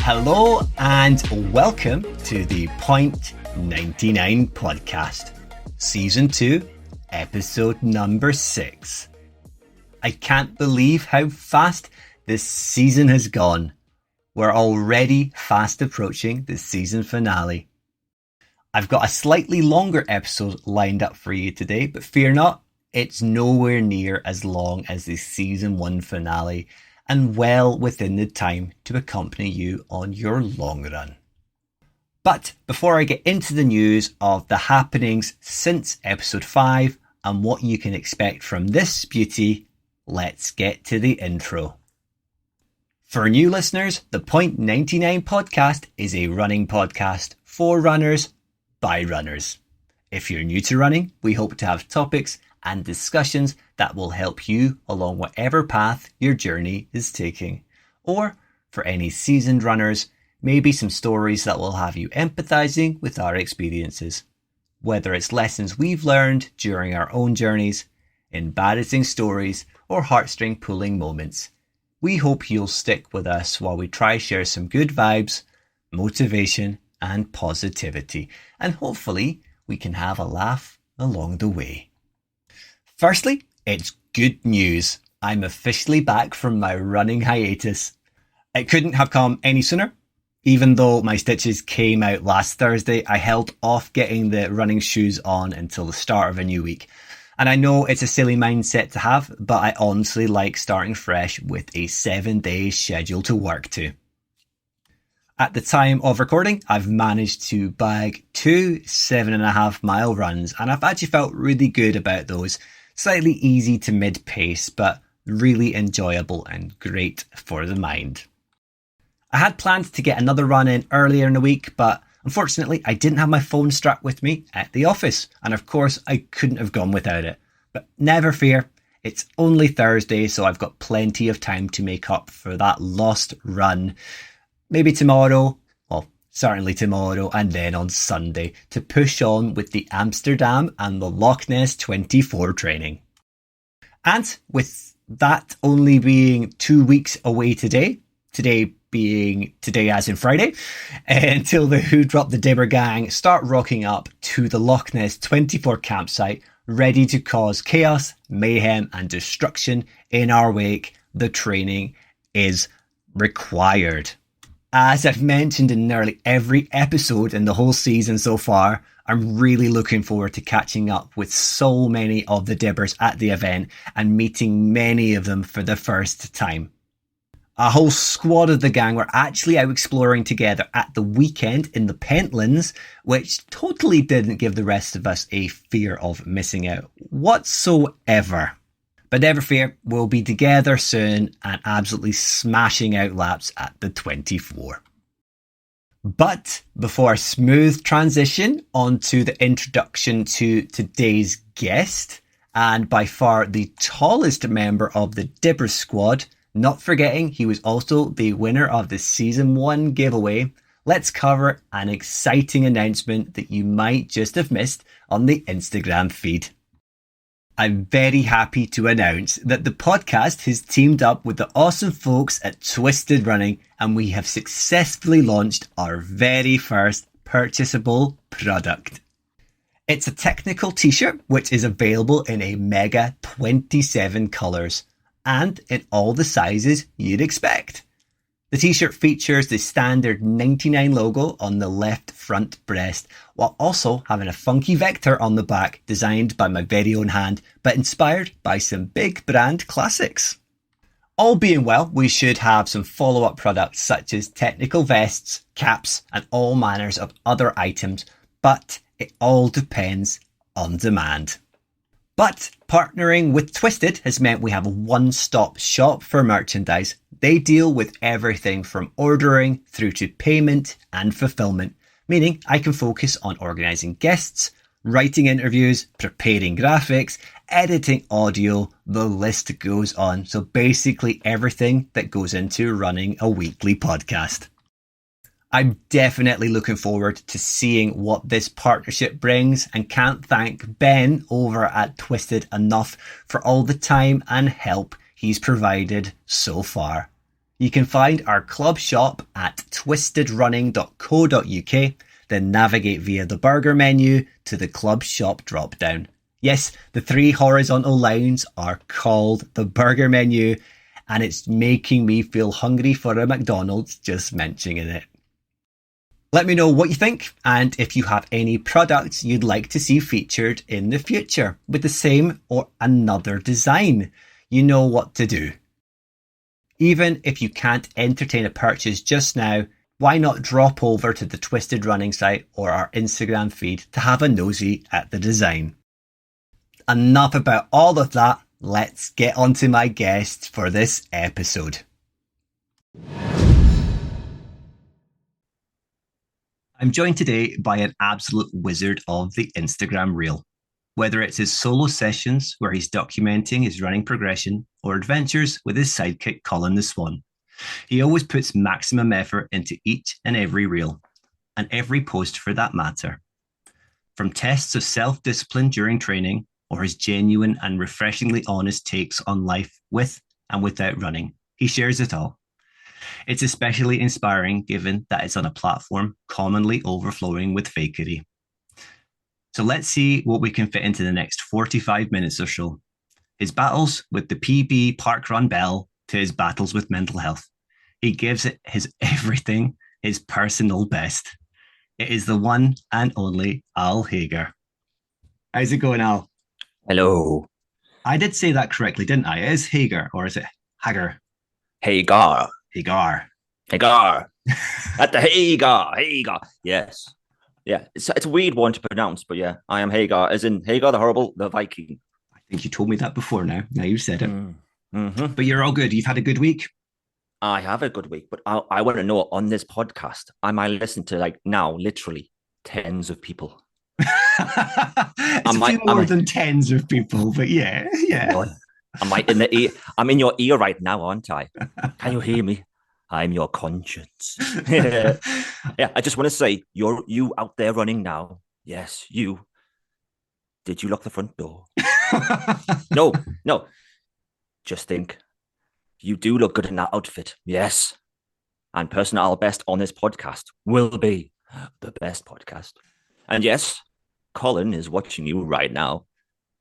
Hello and welcome to the Point 99 podcast, Season 2, Episode number 6. I can't believe how fast this season has gone. We're already fast approaching the season finale. I've got a slightly longer episode lined up for you today, but fear not, it's nowhere near as long as the Season 1 finale and well within the time to accompany you on your long run. But before I get into the news of the happenings since episode 5 and what you can expect from this beauty, let's get to the intro. For new listeners, the Point 99 podcast is a running podcast for runners by runners. If you're new to running, we hope to have topics and discussions that will help you along whatever path your journey is taking. Or for any seasoned runners, maybe some stories that will have you empathizing with our experiences. Whether it's lessons we've learned during our own journeys, embarrassing stories, or heartstring pulling moments, we hope you'll stick with us while we try share some good vibes, motivation, and positivity. And hopefully we can have a laugh along the way. Firstly, it's good news. I'm officially back from my running hiatus. It couldn't have come any sooner. Even though my stitches came out last Thursday, I held off getting the running shoes on until the start of a new week. And I know it's a silly mindset to have, but I honestly like starting fresh with a 7-day schedule to work to. At the time of recording, I've managed to bag 2 7.5 mile runs, and I've actually felt really good about those. Slightly easy to mid-pace, but really enjoyable and great for the mind. I had planned to get another run in earlier in the week, but unfortunately I didn't have my phone strapped with me at the office, and of course I couldn't have gone without it. But never fear, it's only Thursday, so I've got plenty of time to make up for that lost run. Maybe tomorrow, well, certainly tomorrow, and then on Sunday to push on with the Amsterdam and the Loch Ness 24 training. And with that only being 2 weeks away today being today as in Friday, until the Who Dropped the Dibber gang start rocking up to the Loch Ness 24 campsite, ready to cause chaos, mayhem and destruction in our wake, the training is required. As I've mentioned in nearly every episode in the whole season so far, I'm really looking forward to catching up with so many of the Dibbers at the event and meeting many of them for the first time. A whole squad of the gang were actually out exploring together at the weekend in the Pentlands, which totally didn't give the rest of us a fear of missing out whatsoever. But never fear, we'll be together soon and absolutely smashing out laps at the 24. But before a smooth transition onto the introduction to today's guest, and by far the tallest member of the Dibber squad, not forgetting he was also the winner of the Season 1 giveaway, let's cover an exciting announcement that you might just have missed on the Instagram feed. I'm very happy to announce that the podcast has teamed up with the awesome folks at Twisted Running, and we have successfully launched our very first purchasable product. It's a technical t-shirt which is available in a mega 27 colours and in all the sizes you'd expect. The t-shirt features the standard 99 logo on the left front breast, while also having a funky vector on the back designed by my very own hand, but inspired by some big brand classics. All being well, we should have some follow-up products such as technical vests, caps, and all manners of other items, but it all depends on demand. But partnering with Twisted has meant we have a one-stop shop for merchandise. They deal with everything from ordering through to payment and fulfillment, meaning I can focus on organising guests, writing interviews, preparing graphics, editing audio, the list goes on. So basically everything that goes into running a weekly podcast. I'm definitely looking forward to seeing what this partnership brings and can't thank Ben over at Twisted enough for all the time and help he's provided so far. You can find our club shop at twistedrunning.co.uk, then navigate via the burger menu to the club shop drop down. Yes, the 3 horizontal lines are called the burger menu, and it's making me feel hungry for a McDonald's just mentioning it. Let me know what you think, and if you have any products you'd like to see featured in the future with the same or another design. You know what to do. Even if you can't entertain a purchase just now, why not drop over to the Twisted Running site or our Instagram feed to have a nosy at the design. Enough about all of that. Let's get on to my guests for this episode. I'm joined today by an absolute wizard of the Instagram reel. Whether it's his solo sessions where he's documenting his running progression or adventures with his sidekick Colin the Swan, he always puts maximum effort into each and every reel, and every post for that matter. From tests of self-discipline during training or his genuine and refreshingly honest takes on life with and without running, he shares it all. It's especially inspiring given that it's on a platform commonly overflowing with fakery. So let's see what we can fit into the next 45 minutes or so. His battles with the PB parkrun bell to his battles with mental health. He gives it his everything, his personal best. It is the one and only Al Hagar. How's it going, Al? Hello. I did say that correctly, didn't I? Is Hagar or is it Hagar? Hagar. Hagar. Hagar. At the Hagar. Hagar. Yes. Yeah. It's a weird one to pronounce, but yeah, I am Hagar, as in Hagar the Horrible, the Viking. I think you told me that before now. Now you've said it. Mm-hmm. But you're all good. You've had a good week? I have a good week, but I want to know on this podcast, I might listen to now literally tens of people. It's a few more than tens of people, but yeah. I'm in your ear right now, aren't I? Can you hear me? I'm your conscience. Yeah, I just want to say, you out there running now. Yes, you. Did you lock the front door? No. Just think. You do look good in that outfit. Yes. And personal best on this podcast will be the best podcast. And yes, Colin is watching you right now.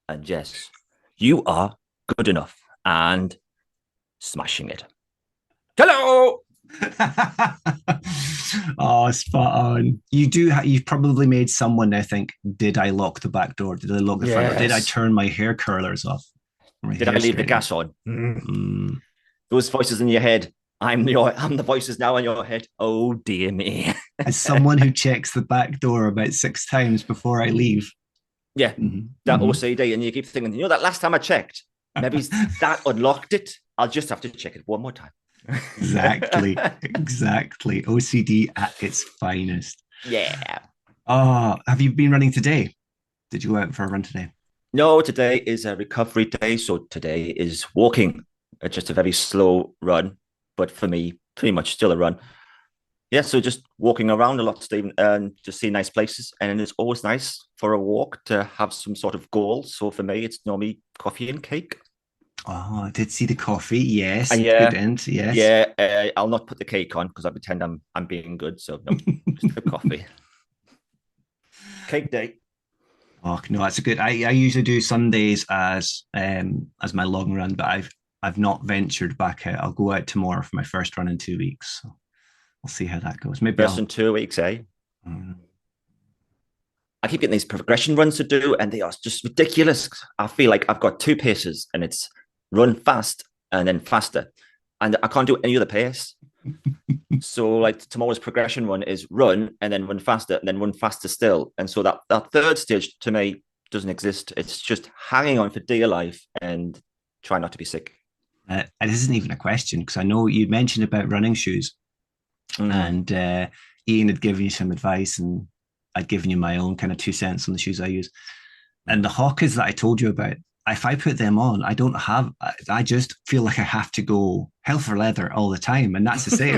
And yes, you are good enough and smashing it. Hello. Oh, spot on. You've probably made someone now think, did I lock the back door? Did I lock the front door? Did I turn my hair curlers off? Did I leave the gas on? Mm. Those voices in your head. I'm the voices now in your head. Oh dear me. As someone who checks the back door about 6 times before I leave. Yeah, that OCD, and you keep thinking, that last time I checked, maybe that unlocked it. I'll just have to check it one more time. Exactly. OCD at its finest. Yeah. Oh, have you been running today? Did you go out for a run today? No, today is a recovery day, so today is walking. Just a very slow run, but for me, pretty much still a run. Yeah, so just walking around a lot, Stephen, and just see nice places. And it's always nice for a walk to have some sort of goal. So for me, it's normally coffee and cake. Oh, I did see the coffee. Yes, good end. Yes. Yeah, I'll not put the cake on because I pretend I'm being good. So no, just the coffee. Cake day. Oh no, that's a good. I usually do Sundays as my long run, but I've not ventured back out. I'll go out tomorrow for my first run in 2 weeks. So we'll see how that goes. Maybe in 2 weeks, eh? I keep getting these progression runs to do, and they are just ridiculous. I feel like I've got 2 paces, and it's run fast and then faster, and I can't do any other pace. So like tomorrow's progression run is run and then run faster and then run faster still. And so that third stage to me doesn't exist. It's just hanging on for dear life and try not to be sick. And this isn't even a question, because I know you mentioned about running shoes, and Ian had given you some advice, and I'd given you my own kind of 2 cents on the shoes I use. And the Hawkers that I told you about, if I put them on, I just feel like I have to go hell for leather all the time. And that's to say,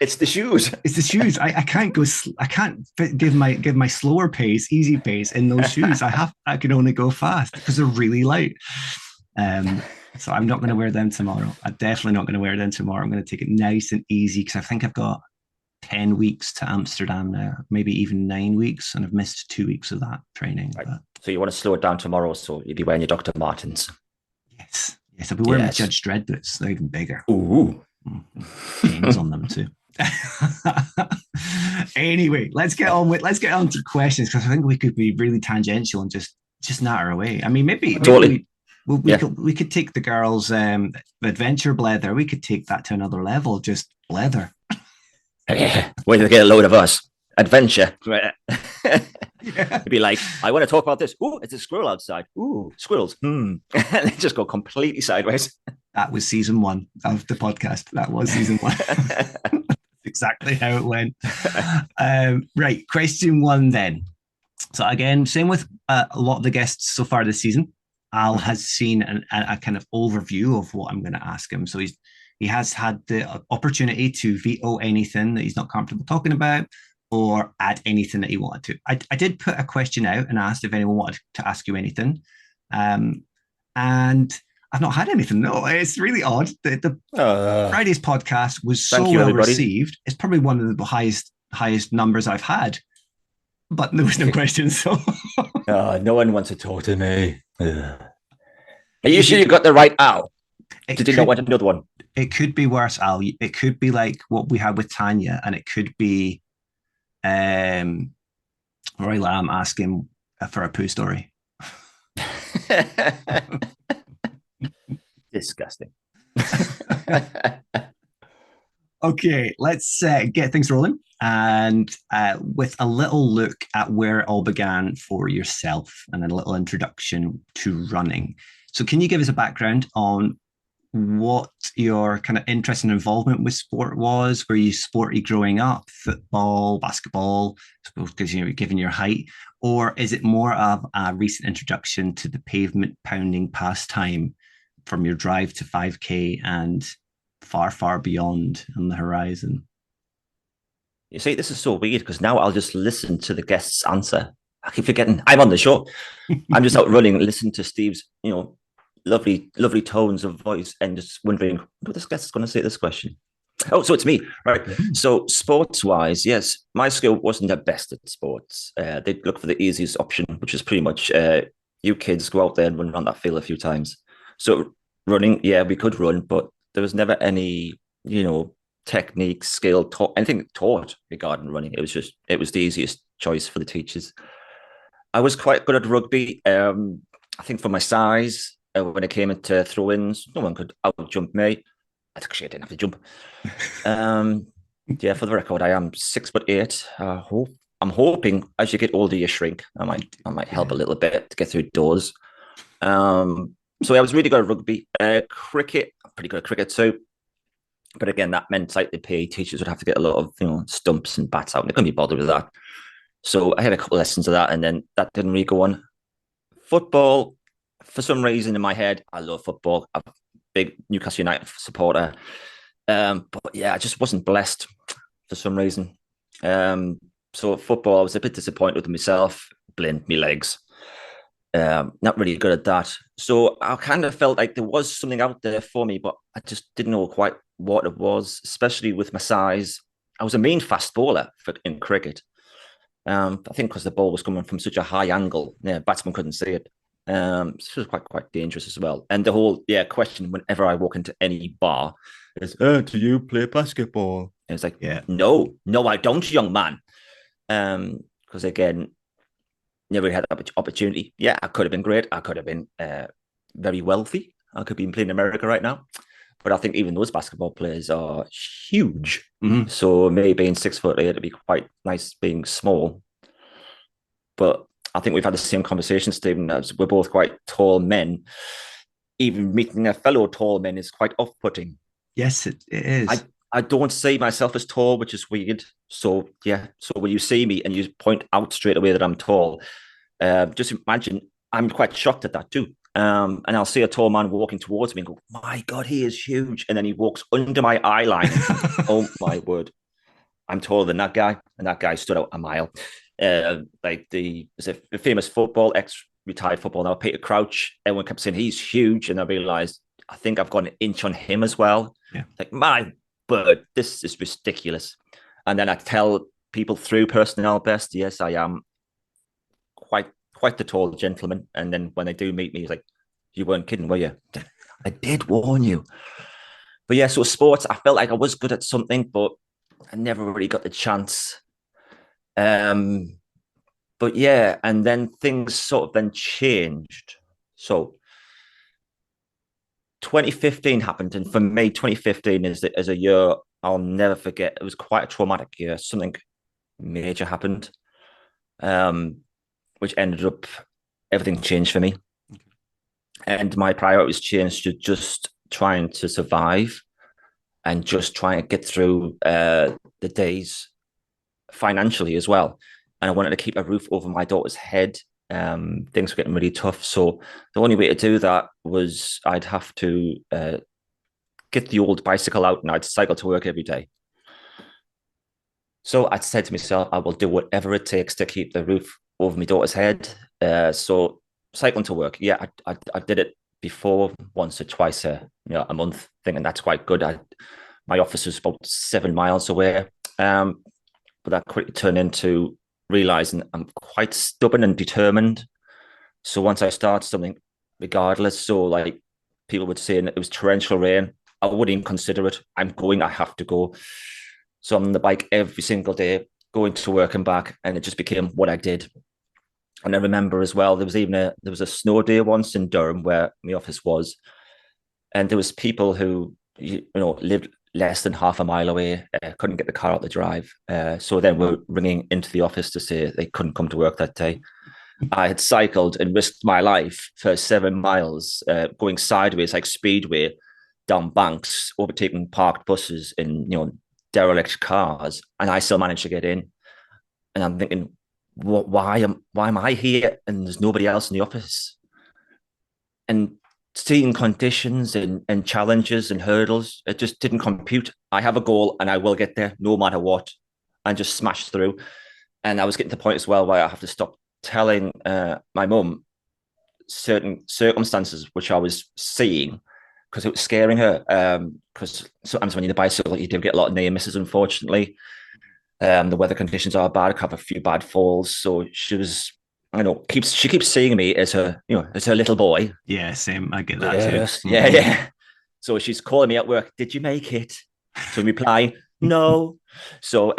it's the shoes. It's the shoes. I can't go. I can't give my slower pace, easy pace in those shoes. I can only go fast because they're really light. So I'm not going to wear them tomorrow. I'm definitely not going to wear them tomorrow. I'm going to take it nice and easy because I think I've got 10 weeks to Amsterdam now, maybe even 9 weeks, and I've missed 2 weeks of that training. Right. But So you want to slow it down tomorrow, so you'll be wearing your Dr. Martens. yes, I'll be wearing my Yes. Judge Dredd boots. They're even bigger. Ooh. Chains on them too. Anyway, let's get on to questions because I think we could be really tangential and just natter away. I mean, maybe Totally. we could take the girls' adventure blether. We could take that to another level. Just blether. Wait to get a load of us. Adventure. Yeah. It'd be like, I want to talk about this. Ooh, it's a squirrel outside. Ooh, squirrels. And they just go completely sideways. That was season 1 of the podcast. That was season 1. Exactly how it went. Right. Question 1 then. So again, same with a lot of the guests so far this season. Al has seen a kind of overview of what I'm going to ask him. So he has had the opportunity to veto anything that he's not comfortable talking about or add anything that he wanted to. I did put a question out and asked if anyone wanted to ask you anything. And I've not had anything. No, it's really odd. The Friday's podcast was so well everybody. received. It's probably one of the highest numbers I've had, but there was no questions. So no one wants to talk to me. Are you sure you got the right Al? Did you not want another one? It could be worse, Al. It could be like what we had with Tanya, and it could be Roy Lamb asking for a poo story. Disgusting. Okay, let's get things rolling. And with a little look at where it all began for yourself and a little introduction to running. So can you give us a background on what your kind of interest and involvement with sport was? Were you sporty growing up, football, basketball, I suppose because given your height, or is it more of a recent introduction to the pavement pounding pastime from your drive to 5K and far, far beyond on the horizon? You see, this is so weird because now I'll just listen to the guest's answer. I keep forgetting I'm on the show. I'm just out running, listening to Steve's, lovely tones of voice and just wondering what this guest is going to say this question. Oh, so it's me, right? So sports-wise, yes, my skill wasn't the best at sports. They'd look for the easiest option, which is pretty much you kids go out there and run around that field a few times. So running, yeah, we could run, but there was never any, technique, skill, anything taught regarding running. It was the easiest choice for the teachers. I was quite good at rugby. I think for my size, when it came into throw-ins, no one could out-jump me. Actually, I didn't have to jump. Yeah, for the record, I am 6'8". I'm hoping as you get older, you shrink. I might help a little bit to get through doors. So I was really good at rugby. Cricket, I'm pretty good at cricket too. But again, that meant like the PE teachers would have to get a lot of stumps and bats out, and they couldn't be bothered with that. So I had a couple of lessons of that, and then that didn't really go on. Football, for some reason in my head, I love football. I'm a big Newcastle United supporter. But yeah, I just wasn't blessed for some reason. So football, I was a bit disappointed with myself. Blamed me legs. Not really good at that. So I kind of felt like there was something out there for me, but I just didn't know quite what it was, especially with my size. I was a mean fast bowler in cricket. I think because the ball was coming from such a high angle, batsman couldn't see it. So it was quite dangerous as well. And the whole question whenever I walk into any bar is, do you play basketball? And it's like, no, I don't, young man. Because again, never really had that opportunity. Yeah, I could have been great. I could have been very wealthy. I could be playing in America right now. But I think even those basketball players are huge. Mm-hmm. So maybe being 6'8", it'd be quite nice being small. But I think we've had the same conversation, Stephen, as we're both quite tall men. Even meeting a fellow tall man is quite off-putting. Yes, it is. I don't see myself as tall, which is weird. So, yeah. So when you see me and you point out straight away that I'm tall, just imagine I'm quite shocked at that too. And I'll see a tall man walking towards me and go, my God, he is huge. And then he walks under my eye line. Oh, my word. I'm taller than that guy. And that guy stood out a mile. Like the famous ex-retired football now, Peter Crouch. Everyone kept saying he's huge. And I realized I think I've got an inch on him as well. Yeah. Like, my bird, this is ridiculous. And then I tell people through personnel best, yes, I am quite the tall gentleman. And then when they do meet me, he's like, you weren't kidding, were you? I did warn you. But yeah, so sports, I felt like I was good at something, but I never really got the chance. But yeah, and then things sort of then changed. So 2015 happened, and for me, 2015 is a year I'll never forget. It was quite a traumatic year. Something major happened, which ended up everything changed for me, and my priorities changed to just trying to survive and just trying to get through the days financially as well. And I wanted to keep a roof over my daughter's head. Things were getting really tough. So the only way to do that was I'd have to get the old bicycle out and I'd cycle to work every day. So I said to myself, I will do whatever it takes to keep the roof over my daughter's head. So cycling to work, yeah, I did it before once or twice a month, thinking that's quite good. My office was about 7 miles away, but that quickly turned into realizing I'm quite stubborn and determined. So once I start something, regardless, so like people would say it was torrential rain, I wouldn't even consider it. I'm going, I have to go. So I'm on the bike every single day, going to work and back, and it just became what I did. And I remember as well, there was a snow day once in Durham where my office was, and there was people who lived less than half a mile away, couldn't get the car out the drive. So then we're ringing into the office to say they couldn't come to work that day. I had cycled and risked my life for 7 miles, going sideways like speedway down banks, overtaking parked buses in derelict cars, and I still managed to get in. And I'm thinking, why am I here and there's nobody else in the office? And seeing conditions and challenges and hurdles, it just didn't compute. I have a goal and I will get there no matter what, and just smash through. And I was getting to the point as well where I have to stop telling my mum certain circumstances which I was seeing because it was scaring her. Because sometimes when you're in the bicycle, you do get a lot of near misses, unfortunately. The weather conditions are bad. I have a few bad falls. So she was, she keeps seeing me as her little boy. Yeah, same. I get that Yes, too. yeah. So she's calling me at work. Did you make it? So reply, no. So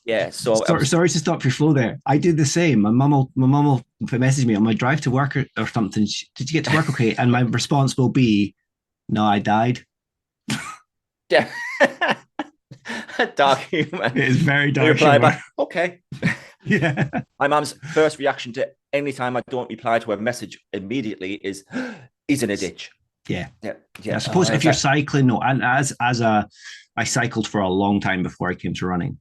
yeah. So sorry to stop your flow there. I did the same. My mum will message me on my drive to work or something. Did you get to work okay? And my response will be, no, I died. Yeah. Dark humor. It is very dark reply humor. Back, okay. Yeah. My mom's first reaction to any time I don't reply to her message immediately is, he's in a ditch. Yeah. Yeah. I suppose if you're cycling, no, and I cycled for a long time before I came to running.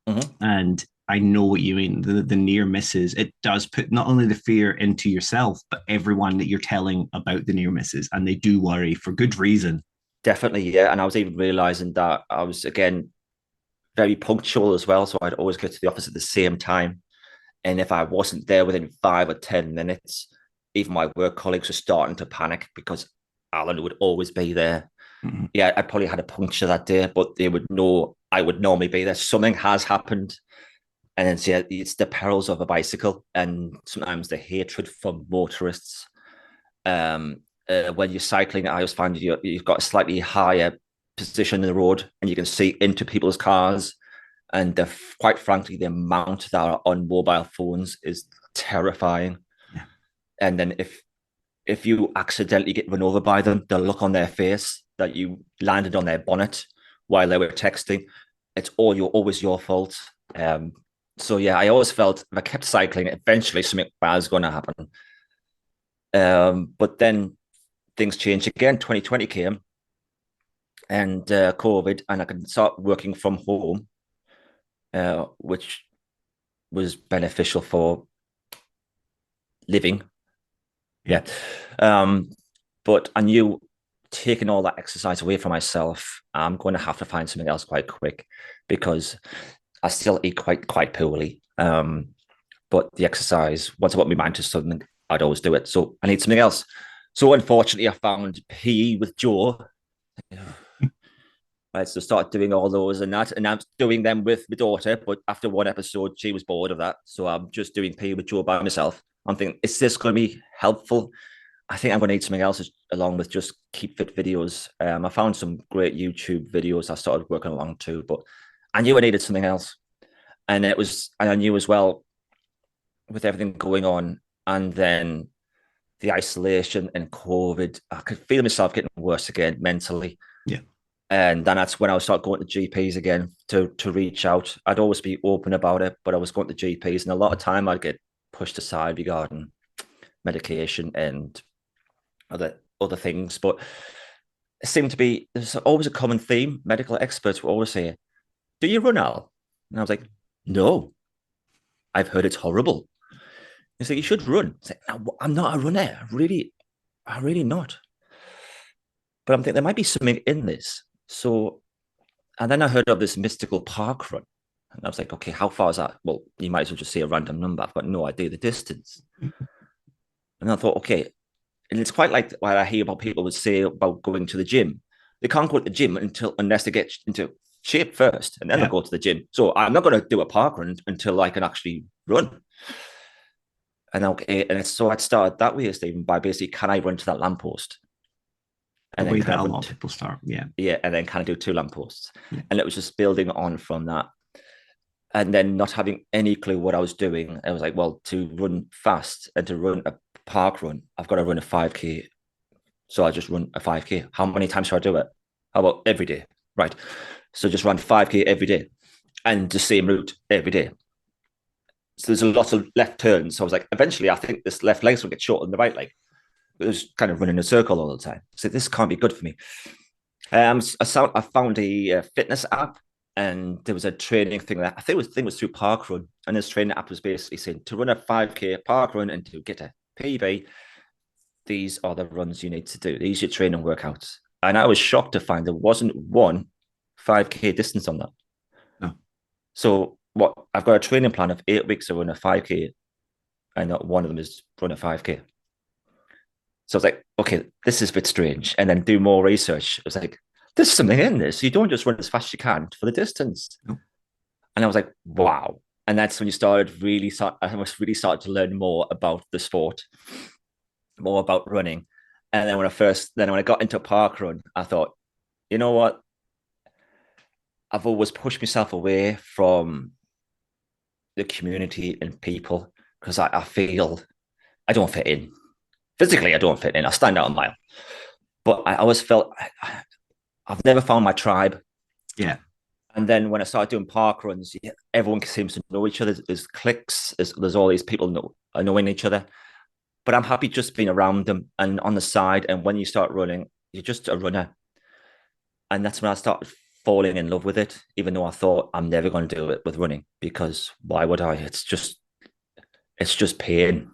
Mm-hmm. And I know what you mean. The near misses, it does put not only the fear into yourself, but everyone that you're telling about the near misses, and they do worry for good reason. Definitely, yeah. And I was even realizing that I was, again, very punctual as well. So I'd always get to the office at the same time. And if I wasn't there within 5 or 10 minutes, even my work colleagues were starting to panic because Alan would always be there. Mm-hmm. Yeah, I probably had a puncture that day, but they would know I would normally be there. Something has happened. And then it's the perils of a bicycle and sometimes the hatred for motorists. When you're cycling, I always find you've got a slightly higher position in the road and you can see into people's cars. And quite frankly, the amount that are on mobile phones is terrifying. Yeah. And then if you accidentally get run over by them, the look on their face that you landed on their bonnet while they were texting, it's always your fault. So yeah, I always felt if I kept cycling, eventually something bad was going to happen. But then things changed again. 2020 came and COVID, and I could start working from home, which was beneficial for living. Yeah. But I knew taking all that exercise away from myself, I'm going to have to find something else quite quick because I still eat quite poorly. But the exercise, once I put my mind to something, I'd always do it. So I need something else. So unfortunately, I found PE with Joe. Right, so start doing all those and that, and I'm doing them with my daughter. But after one episode, she was bored of that, so I'm just doing PE with Joe by myself. I'm thinking, is this going to be helpful? I think I'm going to need something else along with just keep fit videos. I found some great YouTube videos I started working along too, but I knew I needed something else, and I knew as well with everything going on, and then the isolation and COVID, I could feel myself getting worse again mentally. Yeah. And then that's when I would start going to GPs again to reach out. I'd always be open about it, but I was going to GPs, and a lot of time I'd get pushed aside regarding medication and other things. But it seemed to be there's always a common theme. Medical experts will always say, "Do you run, Al?" And I was like, "No, I've heard it's horrible." He said, "You should run." I said, "No, I'm not a runner. I really not." But I'm thinking there might be something in this. So, and then I heard of this mystical park run. And I was like, okay, how far is that? Well, you might as well just say a random number. I've got no idea the distance. And I thought, okay, and it's quite like what I hear about people would say about going to the gym. They can't go to the gym unless they get into shape first, and then they'll go to the gym. So I'm not going to do a park run until I can actually run. And okay, and so I'd started that way, Stephen, by basically, can I run to that lamppost? And the way that a lot of people start, yeah, and then kind of do 2 lampposts, and it was just building on from that, and then not having any clue what I was doing. I was like, well, to run fast and to run a park run, I've got to run a 5K. So I just run a 5K. How many times should I do it? How about every day? Right. So just run 5K every day and the same route every day. So there's a lot of left turns. So I was like, eventually, I think this left leg's will get shorter than the right leg. It was kind of running in a circle all the time. So this can't be good for me. I found a fitness app, and there was a training thing that I think was through Parkrun, and this training app was basically saying to run a 5K parkrun and to get a PB, these are the runs you need to do. These are your training workouts. And I was shocked to find there wasn't one 5K distance on that. No. So what I've got a training plan of 8 weeks to run a 5K, and not one of them is run a 5K. So I was like, okay, this is a bit strange. And then do more research. I was like, there's something in this. You don't just run as fast as you can for the distance. No. And I was like, wow. And that's when I must really start to learn more about the sport, more about running. And then when I got into park run, I thought, you know what? I've always pushed myself away from the community and people because I feel I don't fit in. Physically, I don't fit in. I stand out a mile. But I always felt I've never found my tribe. Yeah. And then when I started doing park runs, everyone seems to know each other. There's cliques. There's all these people knowing each other. But I'm happy just being around them and on the side. And when you start running, you're just a runner. And that's when I started falling in love with it, even though I thought I'm never going to do it with running because why would I? It's just pain.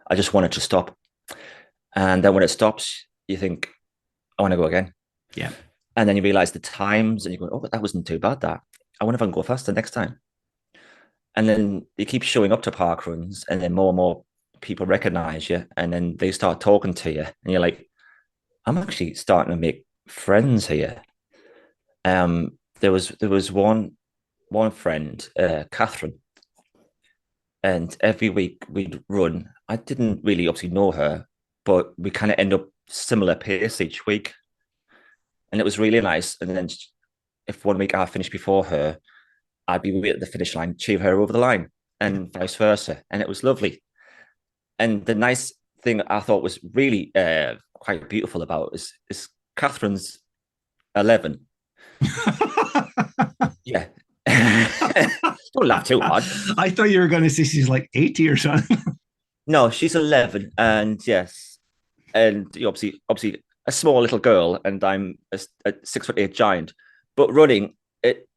I just want it to stop. And then when it stops, you think, I want to go again. Yeah. And then you realize the times and you go, oh, that wasn't too bad, that. I wonder if I can go faster next time. And then you keep showing up to park runs and then more and more people recognize you and then they start talking to you. And you're like, I'm actually starting to make friends here. There was one friend, Catherine, and every week we'd run. I didn't really obviously know her, but we kind of end up similar pace each week. And it was really nice. And then if one week I finished before her, I'd be at the finish line, cheer her over the line, and vice versa. And it was lovely. And the nice thing I thought was really quite beautiful about is Catherine's 11. Yeah. Don't laugh too hard. I thought you were going to say she's like 80 or something. No, she's 11. And yes. And obviously a small little girl, and I'm a 6'8" giant. But running, it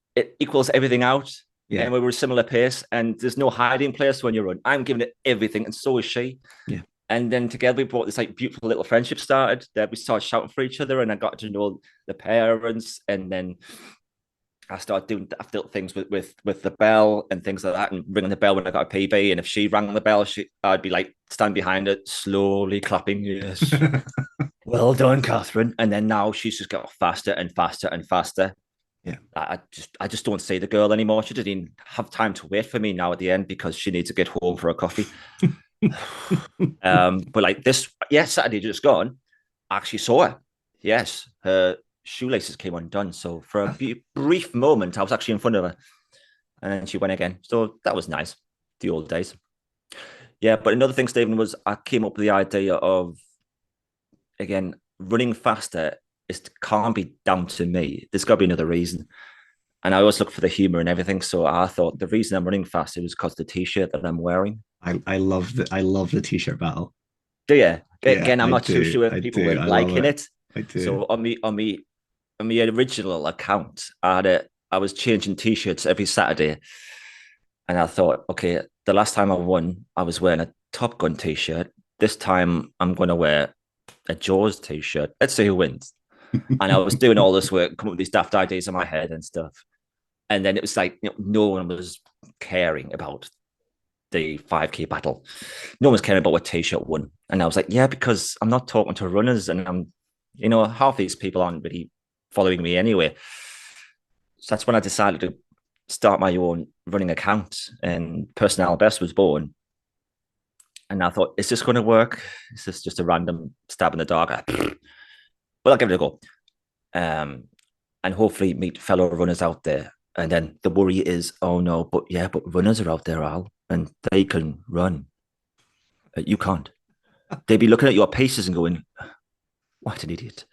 equals everything out. Yeah. And we were a similar pace, and there's no hiding place when you run. I'm giving it everything, and so is she. Yeah. And then together we brought this like beautiful little friendship started that we started shouting for each other, and I got to know the parents, and then I started doing little things with the bell and things like that, and ringing the bell when I got a PB. And if she rang the bell, I'd be like standing behind it, slowly clapping. Yes, well done, Catherine. And then now she's just got faster and faster and faster. Yeah. I just don't see the girl anymore. She doesn't even have time to wait for me now at the end because she needs to get home for a coffee. But like this, Saturday just gone, I actually saw her. Yes, her shoelaces came undone. So for a brief moment, I was actually in front of her, and then she went again. So that was nice. The old days. Yeah, but another thing, Stephen, was I came up with the idea of, again, running faster can't be down to me. There's got to be another reason. And I always look for the humor and everything. So I thought the reason I'm running faster was because the t-shirt that I'm wearing. I love the t-shirt battle. Do you? Yeah, Again, I'm I not too do. sure if I people do. were I love liking it. it. I do. So on the original account, I was changing t-shirts every Saturday, and I thought, okay, the last time I won, I was wearing a Top Gun t-shirt. This time, I'm going to wear a Jaws t-shirt. Let's see who wins. And I was doing all this work, coming up with these daft ideas in my head and stuff. And then it was like, no one was caring about the 5K battle. No one was caring about what t-shirt won. And I was like, yeah, because I'm not talking to runners, and half these people aren't really following me anyway. So that's when I decided to start my own running account, and Personnel Best was born. And I thought, is this going to work? Is this just a random stab in the dark? Well, I'll give it a go. And hopefully meet fellow runners out there. And then the worry is, oh no, but runners are out there, Al, and they can run. You can't. They'd be looking at your paces and going, what an idiot.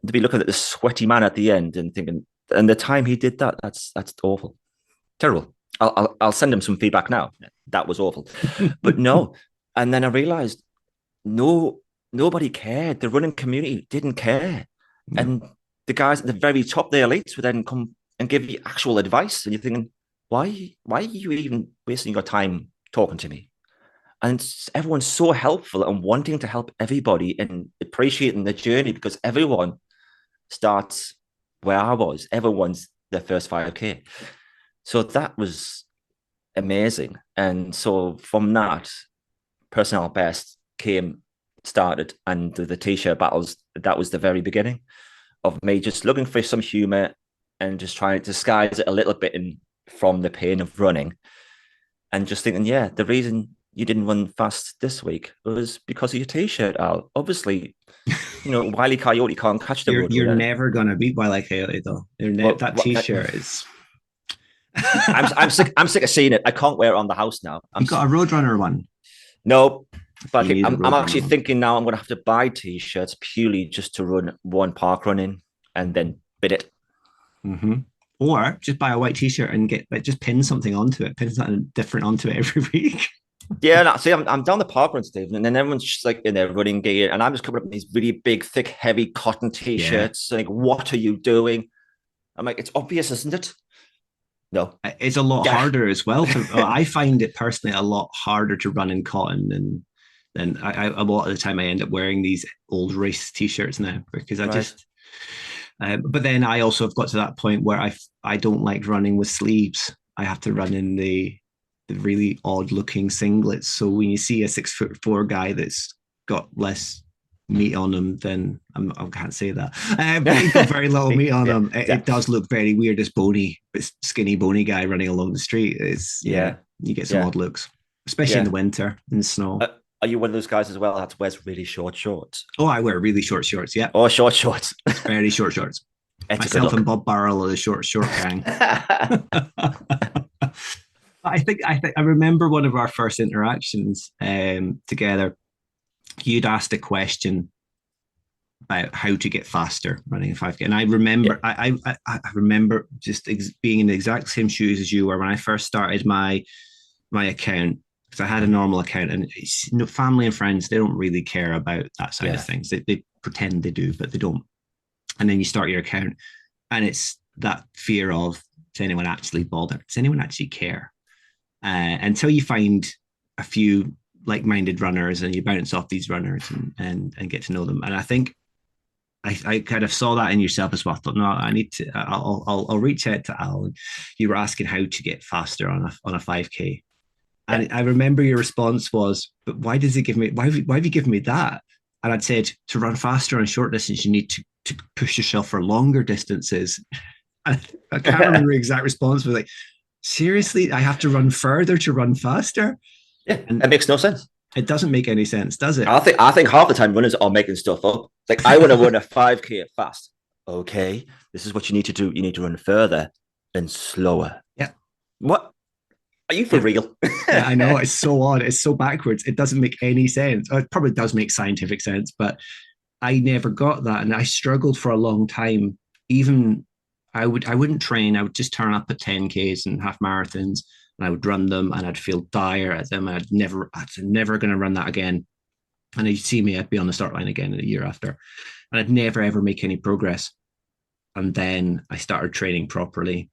They'd be looking at the sweaty man at the end and thinking, and the time he did that, that's awful. Terrible. I'll send him some feedback now. That was awful. But no. And then I realized nobody cared. The running community didn't care. No. And the guys at the very top, the elites, would then come and give you actual advice. And you're thinking, why are you even wasting your time talking to me? And everyone's so helpful and wanting to help everybody and appreciating the journey, because everyone starts where I was. Everyone's their first 5K. So that was amazing. And so from that, Personnel Best started, and the t-shirt battles, that was the very beginning of me just looking for some humor and just trying to disguise it a little bit from the pain of running, and just thinking, yeah, the reason you didn't run fast this week was because of your t-shirt, Al. Obviously, Wile E. Coyote can't catch the road. You're never gonna beat Wile E. Coyote, though. That t-shirt is. I'm sick of seeing it. I can't wear it on the house now. You got a Roadrunner one? No, but I'm actually thinking now I'm going to have to buy t-shirts purely just to run one park run in and then bid it. Mm-hmm. Or just buy a white t-shirt and just pin something onto it. Pin something different onto it every week. Yeah, no, see, I'm down the park run, Stephen, and then everyone's just like in their running gear, and I'm just coming up in these really big, thick, heavy cotton t-shirts. Yeah. Like, what are you doing? I'm like, it's obvious, isn't it? No, it's a lot harder as well. I find it personally a lot harder to run in cotton than I a lot of the time I end up wearing these old race t-shirts now, because I just. But then I also have got to that point where I don't like running with sleeves. I have to run in the really odd looking singlets. So when you see a 6'4" guy that's got less meat on him, then I can't say that. But he's got very little meat on him. It does look very weird. This skinny, bony guy running along the street. You get some odd looks, especially in the winter, in the snow. Are you one of those guys as well that wears really short shorts? Oh, I wear really short shorts, yeah. Oh, short shorts. Very short shorts. Myself and Bob Barrel are the short gang. I remember one of our first interactions together. You'd asked a question about how to get faster running a 5K, and I remember, I remember just being in the exact same shoes as you were when I first started my account, because I had a normal account, and family and friends, they don't really care about that side of things. They pretend they do, but they don't. And then you start your account, and it's that fear of, does anyone actually bother? Does anyone actually care? Until you find a few like-minded runners and you bounce off these runners and get to know them. And I think I kind of saw that in yourself as well. I thought, no, I need to. I'll reach out to Al. And you were asking how to get faster on a 5K, Yeah. and I remember your response was, "But why does he give me? Why have you given me that?" And I'd said to run faster on a short distance, you need to push yourself for longer distances. I can't remember the exact response, but like, seriously, I have to run further to run faster? Yeah, And it makes no sense. it doesn't make any sense, does it? I think half the time runners are making stuff up. Like I want to run a 5K fast. Okay, this is what you need to do. You need to run further and slower. Yeah. What? Are you for real? Yeah, I know. It's so odd. It's so backwards. It doesn't make any sense. It probably does make scientific sense, but I never got that. And I struggled for a long time. Even I wouldn't train. I would just turn up at 10Ks and half marathons and I would run them and I'd feel dire at them. I'd never going to run that again. And you'd see me, I'd be on the start line again in a year after. And I'd never ever make any progress. And then I started training properly.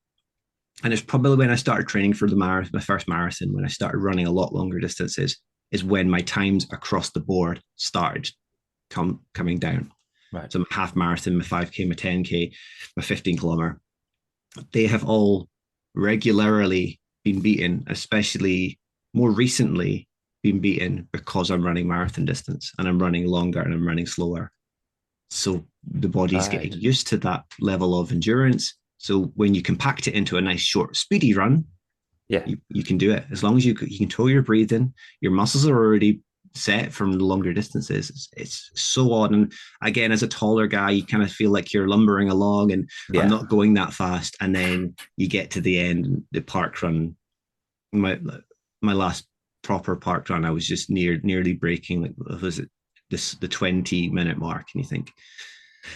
And it's probably when I started training for my first marathon, when I started running a lot longer distances, is when my times across the board started coming down. Right. So my half marathon, my 5K, my 10K, my 15 kilometer, they have all regularly been beaten, especially more recently been beaten because I'm running marathon distance and I'm running longer and I'm running slower. So the body's getting used to that level of endurance. So when you compact it into a nice short speedy run, yeah, you can do it. As long as you control your breathing, your muscles are already set from the longer distances. It's so odd. And again, as a taller guy, you kind of feel like you're lumbering along and I'm not going that fast. And then you get to the end, the park run, my last proper park run, I was just nearly breaking, like, was it the 20-minute mark? And you think,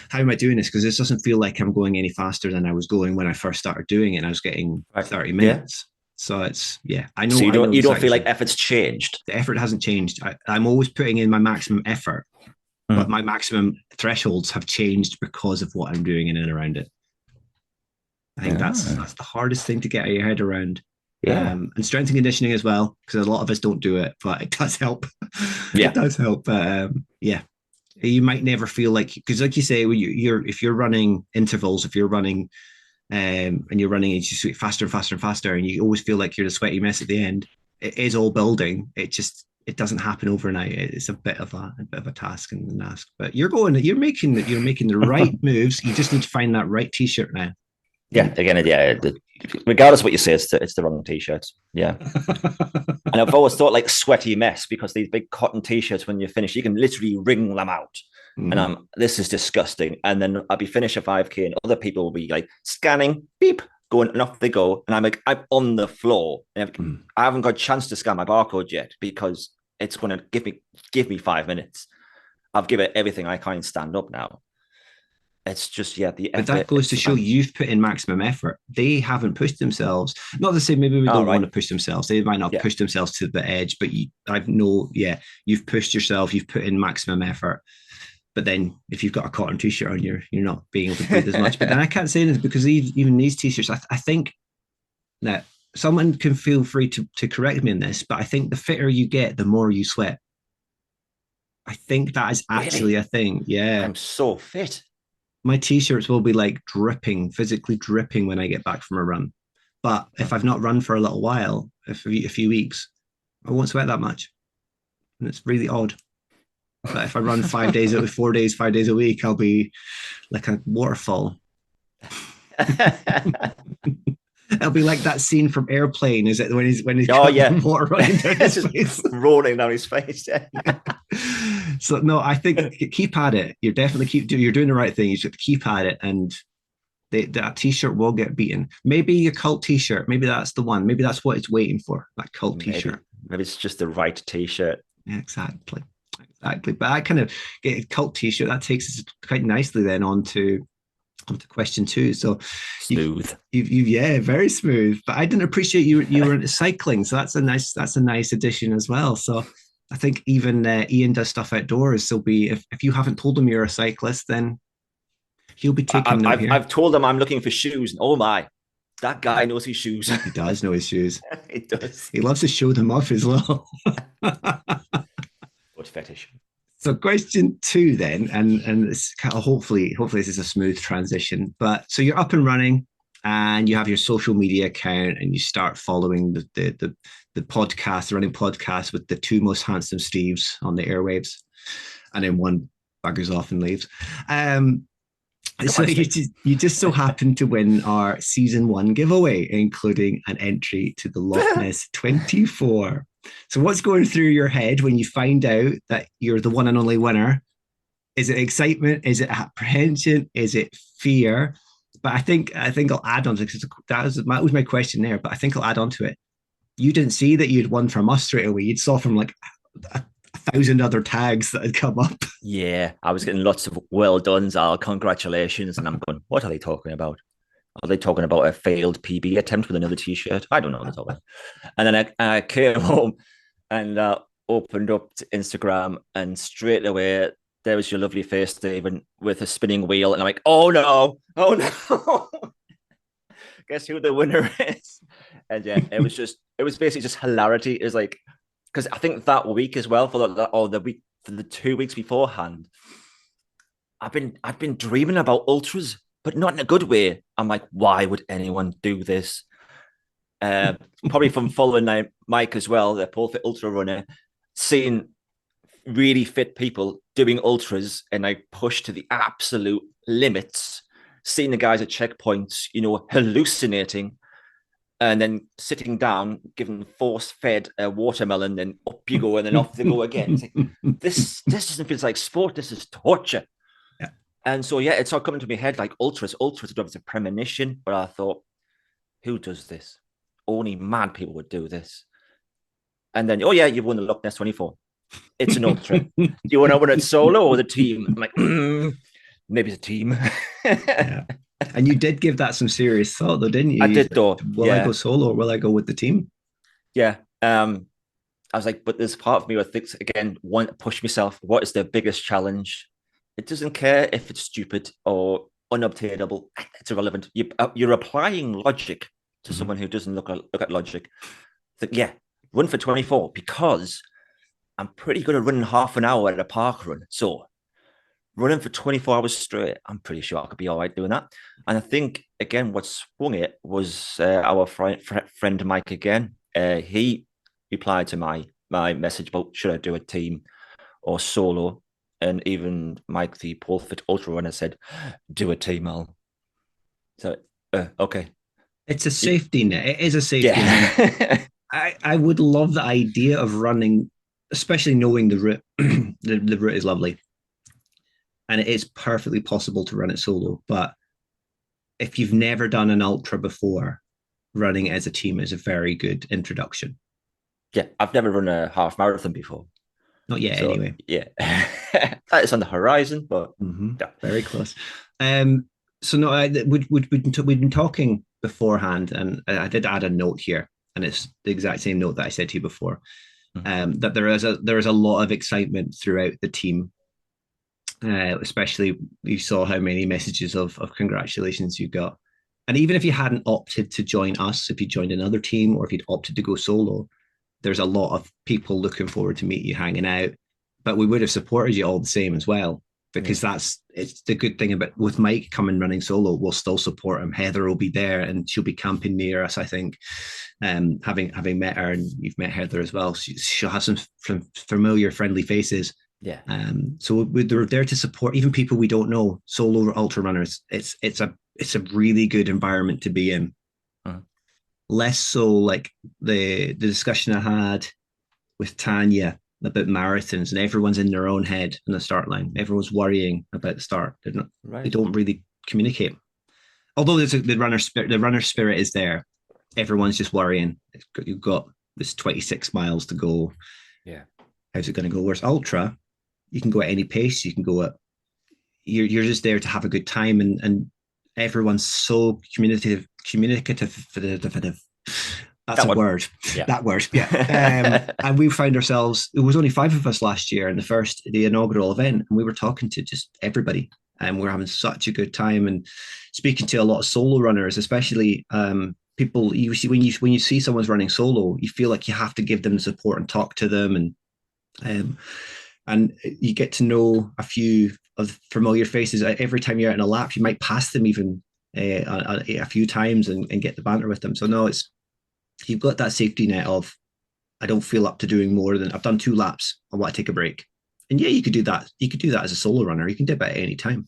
how am I doing this? Because this doesn't feel like I'm going any faster than I was going when I first started doing it. And I was getting 30 minutes. So it's, I know. So you don't feel like exactly. effort's changed? The effort hasn't changed. I'm always putting in my maximum effort, but my maximum thresholds have changed because of what I'm doing in and around it. I think that's the hardest thing to get your head around. Yeah. And strength and conditioning as well, because a lot of us don't do it, but it does help. Yeah. It does help. But you might never feel like, because like you say, when if you're running intervals, if you're running and you're running and you faster and faster and faster, and you always feel like you're the sweaty mess at the end, it is all building. It doesn't happen overnight. It's a bit of a task and an ask. But you're making the right moves. You just need to find that right t-shirt now. Yeah, again, regardless of what you say, it's the wrong t-shirts. Yeah. And I've always thought like sweaty mess, because these big cotton t-shirts, when you finish, you can literally wring them out. And this is disgusting. And then I'll be finished a 5K and other people will be like scanning, beep, going, and off they go. And I'm like, I'm on the floor. And I haven't got a chance to scan my barcode yet, because it's going to give me 5 minutes. I've given it everything I can stand up now. It's just, the effort. But that goes to show you've put in maximum effort. They haven't pushed themselves. Not to say maybe we don't want to push themselves. They might not push themselves to the edge, but you've pushed yourself. You've put in maximum effort. But then if you've got a cotton t-shirt on, you're not being able to breathe as much. But then I can't say this, because even these t-shirts, I think that someone can feel free to correct me in this, but I think the fitter you get, the more you sweat. I think that is actually a thing. Yeah. I'm so fit. My t-shirts will be like physically dripping when I get back from a run. But if I've not run for a little while, a few weeks, I won't sweat that much. And it's really odd. But if I run 5 days, 5 days a week, I'll be like a waterfall. It'll be like that scene from Airplane. Is it when he's water running down his face, rolling down his face? So no, I think keep at it. You're definitely you're doing the right thing. You should keep at it, and that t-shirt will get beaten. Maybe your cult t-shirt. Maybe that's the one. Maybe that's what it's waiting for. That cult t-shirt. Maybe it's just the right t-shirt. Yeah, exactly. But I kind of get a cult t-shirt. That takes us quite nicely then on to question 2. So smooth. You very smooth. But I didn't appreciate you were into cycling. So that's a nice addition as well. So I think even Ian does stuff outdoors. So if you haven't told him you're a cyclist, then he'll be taking note here. I've told him I'm looking for shoes. And oh my, that guy knows his shoes. He does know his shoes. He does. He loves to show them off as well. What fetish? So question 2 then, and it's kind of hopefully this is a smooth transition. But so you're up and running, and you have your social media account, and you start following the podcast, the running podcast with the two most handsome Steves on the airwaves, and then one buggers off and leaves. So you just so happened to win our season 1 giveaway, including an entry to the Loch Ness 24. So what's going through your head when you find out that you're the one and only winner? Is it excitement? Is it apprehension? Is it fear? But I think I'll add on to because that was my question there. But I think I'll add on to it. You didn't see that you'd won from us straight away. You saw from like a 1,000 other tags that had come up. Yeah, I was getting lots of well done, Al, congratulations. And I'm going, what are they talking about? Are they talking about a failed PB attempt with another T-shirt? I don't know what they're talking about. And then I came home and opened up to Instagram, and straight away there was your lovely face, Stephen, with a spinning wheel. And I'm like, oh no. Guess who the winner is? And yeah, it was basically just hilarity. It was like, because I think that week as well, for the 2 weeks beforehand, I've been dreaming about ultras, but not in a good way. I'm like, why would anyone do this? Probably from following Mike as well, the Pole Fit Ultra runner, seeing really fit people doing ultras, and I push to the absolute limits, seeing the guys at checkpoints, hallucinating, and then sitting down, given force-fed watermelon, then up you go, and then off they go again. Like, this doesn't feel like sport. This is torture. Yeah. And so, yeah, it's all coming to my head like ultras. It's a premonition, but I thought, who does this? Only mad people would do this. And then, oh yeah, you've won the Loch Ness 24. It's an ultra. Do you want to win it solo or the team? I'm like, maybe it's a team. Yeah. And you did give that some serious thought, though, didn't you? I did, though. Will I go solo or will I go with the team? Yeah. I was like, but there's part of me that thinks, again, want to push myself. What is the biggest challenge? It doesn't care if it's stupid or unobtainable. It's irrelevant. You're applying logic to someone who doesn't look at logic. Yeah, run for 24 because I'm pretty good at running half an hour at a park run. So running for 24 hours straight, I'm pretty sure I could be all right doing that. And I think, again, what swung it was our friend Mike again. He replied to my message about should I do a team or solo? And even Mike, the Pole Fit Ultra runner, said, do a team, Al. So, okay. It's a safety net. It is a safety net. I would love the idea of running, especially knowing the route. the route is lovely. And it is perfectly possible to run it solo. But if you've never done an ultra before, running as a team is a very good introduction. Yeah, I've never run a half marathon before. Not yet, anyway. Yeah, that is on the horizon, but yeah. Very close. So no, we'd been talking beforehand, and I did add a note here, and it's the exact same note that I said to you before. That there is a lot of excitement throughout the team. Especially you saw how many messages of congratulations you got. And even if you hadn't opted to join us, if you joined another team or if you'd opted to go solo, there's a lot of people looking forward to meet you hanging out. But we would have supported you all the same as well, because it's the good thing about with Mike coming running solo, we'll still support him. Heather will be there and she'll be camping near us, I think. Having met her, and you've met Heather as well, she'll have some familiar, friendly faces. Yeah. So we're there to support even people we don't know, solo ultra runners. It's a really good environment to be in. Less so like the discussion I had with Tanya about marathons, and everyone's in their own head in the start line. Everyone's worrying about the start. They don't really communicate. Although there's the runner spirit is there. Everyone's just worrying. You've got this 26 miles to go. Yeah. How's it going to go? Whereas ultra, you can go at any pace. You can go at. You're just there to have a good time, and everyone's so communicative. That's a word. Yeah. That word. Yeah. And we found ourselves. It was only 5 of us last year in the inaugural event, and we were talking to just everybody, and we're having such a good time and speaking to a lot of solo runners, especially people you see when you see someone's running solo, you feel like you have to give them the support and talk to them, and and you get to know a few of familiar faces. Every time you're out in a lap, you might pass them even a few times and get the banter with them. So no, it's you've got that safety net of I don't feel up to doing more than I've done 2 laps. I want to take a break. And yeah, you could do that. You could do that as a solo runner. You can dip at any time.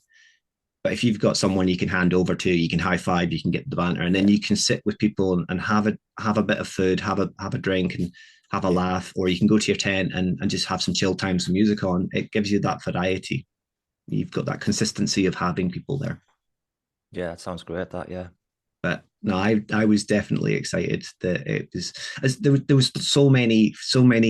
But if you've got someone you can hand over to, you can high five, you can get the banter, and then you can sit with people and have a bit of food, have a drink, and have a laugh, or you can go to your tent and just have some chill time, some music on. It gives you that variety. You've got that consistency of having people there. Yeah, it sounds great. That yeah. But no, I was definitely excited that it was as there was so many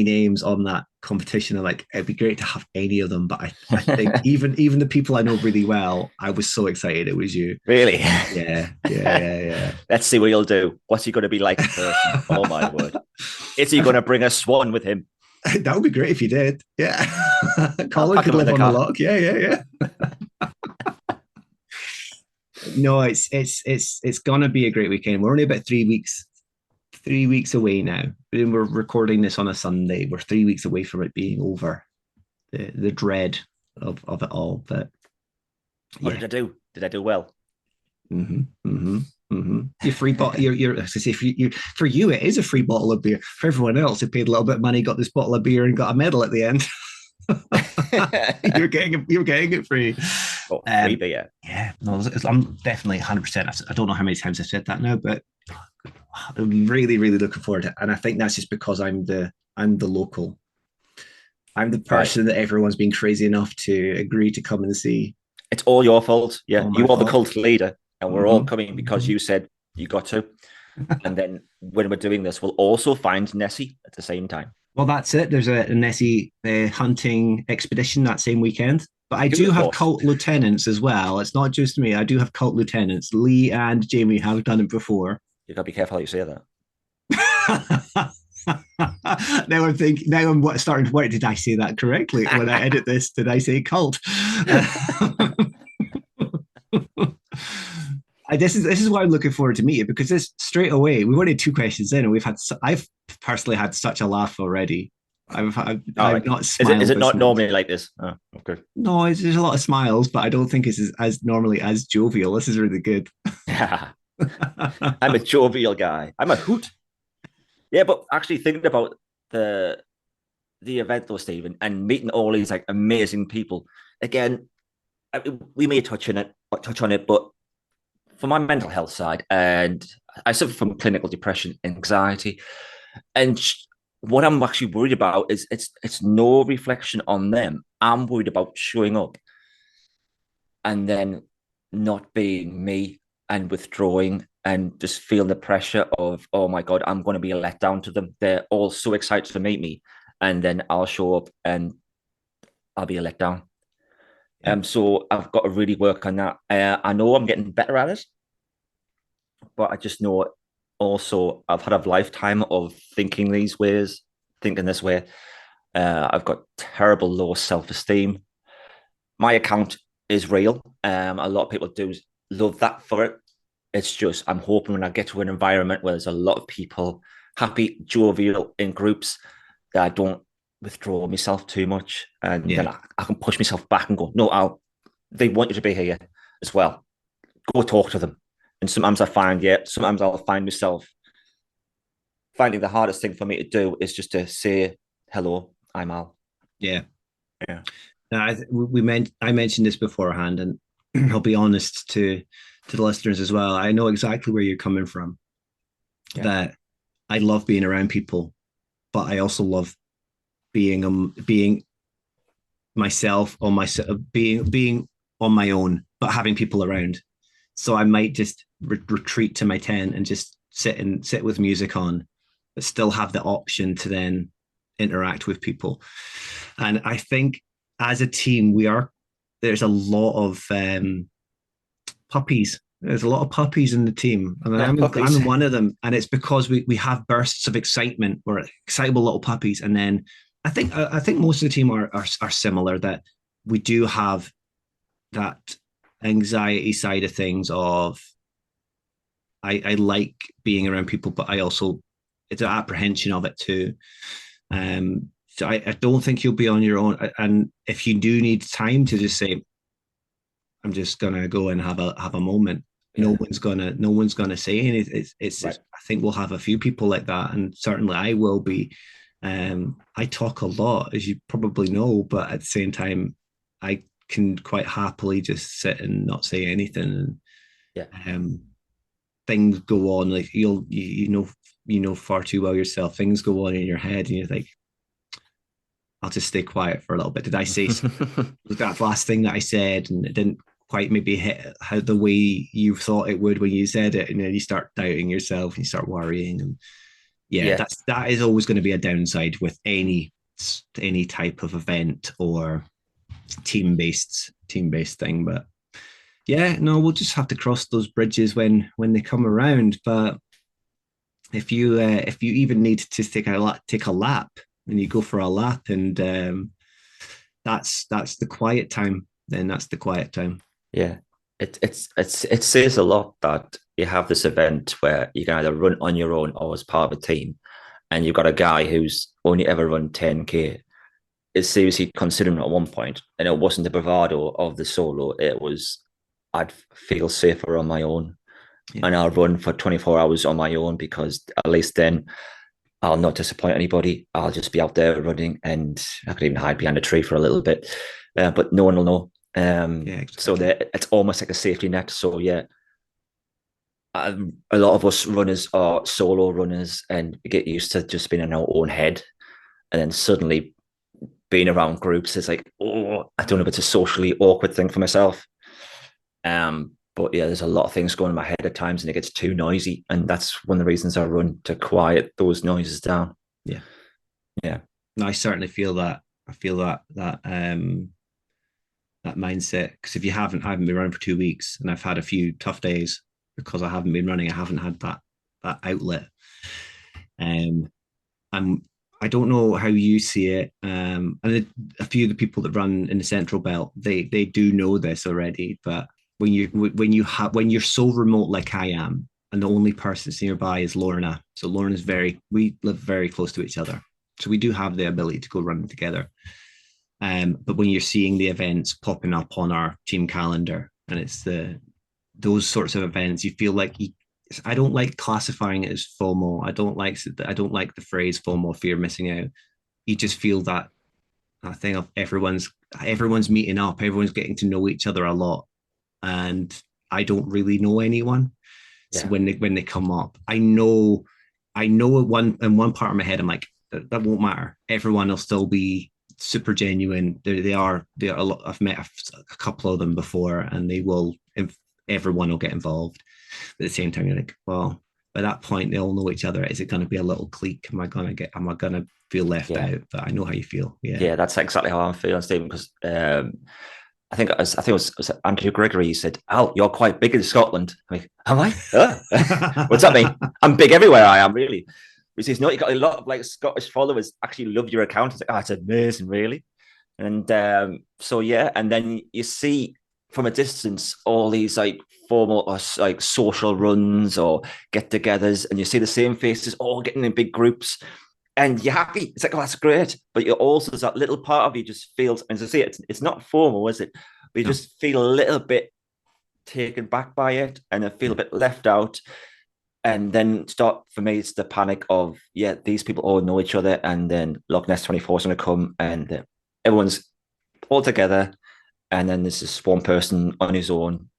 names on that competition. And like it'd be great to have any of them, but I think even the people I know really well, I was so excited it was you. Really? Yeah. Let's see what he'll do. What's he going to be like in person? Oh my word! Is he going to bring a swan with him? That would be great if you did. Yeah, Colin could live on the lock. Yeah. No, it's gonna be a great weekend. We're only about 3 weeks away now. We're recording this on a Sunday. We're 3 weeks away from it being over. The dread of it all. But what did I do? Did I do well? Your free bottle. You're. As I say, for you, it is a free bottle of beer. For everyone else, who paid a little bit of money, got this bottle of beer, and got a medal at the end. You're getting it free. Oh, free beer. Yeah, no, I'm definitely 100%. I don't know how many times I've said that now, but I'm really, really looking forward to it. And I think that's just because I'm the local. I'm the person that everyone's been crazy enough to agree to come and see. It's all your fault. Yeah, you are the cult leader, and we're all Mm-hmm. coming because you said you got to. And then when we're doing this, we'll also find Nessie at the same time. Well, that's it. There's a Nessie hunting expedition that same weekend. But I do have cult lieutenants as well. It's not just me. I do have cult lieutenants. Lee and Jamie have done it before. You got to be careful how you say that. Now I'm starting to worry. Did I say that correctly? When I edit this, did I say cult? This is why I'm looking forward to meet you, because this straight away we've only 2 questions in, and I've personally had such a laugh already. I've not smiled. Is it not normally like this? Oh, okay. No, there's a lot of smiles, but I don't think it's as normally as jovial. This is really good. I'm a jovial guy. I'm a hoot. Yeah, but actually thinking about the event though, Stephen, and meeting all these like amazing people again. We may touch on it, but for my mental health side, and I suffer from clinical depression, anxiety, and what I'm actually worried about is it's no reflection on them. I'm worried about showing up and then not being me and withdrawing and just feeling the pressure of, oh my God, I'm going to be a letdown to them. They're all so excited to meet me. And then I'll show up and I'll be a letdown. So I've got to really work on that. I know I'm getting better at it, but I just know also I've had a lifetime of thinking this way. I've got terrible low self-esteem. My account is real. A lot of people do love that for it. It's just I'm hoping when I get to an environment where there's a lot of people happy, jovial in groups, that I don't withdraw myself too much, and then I can push myself back and go, no, they want you to be here as well. Go talk to them. And sometimes I'll find myself finding the hardest thing for me to do is just to say, hello, I'm Al. Yeah. Now, I mentioned this beforehand, and I'll be honest to the listeners as well. I know exactly where you're coming from. Yeah. That I love being around people, but I also love being myself being on my own, but having people around. So I might just retreat to my tent and just sit with music on, but still have the option to then interact with people. And I think as a team, there's a lot of puppies. There's a lot of puppies in the team. I mean, I'm one of them. And it's because we have bursts of excitement. We're excitable little puppies. And then I think most of the team are similar, that we do have that anxiety side of things of I like being around people, but I also it's an apprehension of it too. So I don't think you'll be on your own. And if you do need time to just say, I'm just gonna go and have a moment. Yeah. No one's gonna say anything. It's Right. just, I think we'll have a few people like that, and certainly I will be. I talk a lot, as you probably know, but at the same time, I can quite happily just sit and not say anything. Yeah. And things go on, like you know far too well yourself. Things go on in your head, and you're like, I'll just stay quiet for a little bit. Did I say that last thing that I said and it didn't quite maybe hit how the way you thought it would when you said it, and then you start doubting yourself and you start worrying, and yeah, Yeah. that is always going to be a downside with any type of event or team based thing. But yeah, no, we'll just have to cross those bridges when they come around. But if you even need to take a lap, and you go for a lap, and that's the quiet time. Then that's the quiet time. Yeah. It says a lot that you have this event where you can either run on your own or as part of a team, and you've got a guy who's only ever run 10K. Is seriously considering at one point, and it wasn't the bravado of the solo. It was, I'd feel safer on my own, Yeah. and I'll run for 24 hours on my own, because at least then I'll not disappoint anybody. I'll just be out there running, and I could even hide behind a tree for a little bit, but no one will know. Yeah, exactly. So it's almost like a safety net. So yeah, a lot of us runners are solo runners and get used to just being in our own head, and then suddenly being around groups is like, oh, I don't know if it's a socially awkward thing for myself. But yeah, there's a lot of things going in my head at times, and it gets too noisy, and that's one of the reasons I run, to quiet those noises down. Yeah. Yeah. No, I certainly feel that. I feel that mindset, because if I haven't been running for 2 weeks, and I've had a few tough days because I haven't been running. I haven't had that outlet. I'm I don't know how you see it. And a few of the people that run in the Central Belt, they do know this already. But when you're so remote like I am, and the only person that's nearby is Lorna, so we live very close to each other, so we do have the ability to go running together. But when you're seeing the events popping up on our team calendar, and it's those sorts of events, you feel like I don't like classifying it as FOMO. I don't like the phrase FOMO, fear of missing out. You just feel that thing of everyone's meeting up, everyone's getting to know each other a lot, and I don't really know anyone. So Yeah. when they come up, I know in one part of my head, I'm like, that won't matter. Everyone will still be super genuine. They are a lot. I've met a couple of them before, and everyone will get involved. But at the same time, you're like, well, by that point, they all know each other. Is it going to be a little clique? Am I going to feel left out? But I know how you feel. Yeah. Yeah, that's exactly how I'm feeling, Stephen, because I think it was Andrew Gregory. He said, "Al, you're quite big in Scotland." I'm like, am I? What's that mean? I'm big everywhere. I am, really. He says, "No, you got a lot of like Scottish followers actually love your account." It's like, oh, it's amazing, really. And so yeah, and then you see from a distance all these like formal or like social runs or get-togethers, and you see the same faces all getting in big groups, and you're happy. It's like, oh, that's great. But you also, there's that little part of you just feels, and as I say, it's not formal, is it? But you just feel a little bit taken back by it, and I feel a bit left out. And then for me, it's the panic of, yeah, these people all know each other, and then Loch Ness 24 is going to come, and everyone's all together, and then there's this one person on his own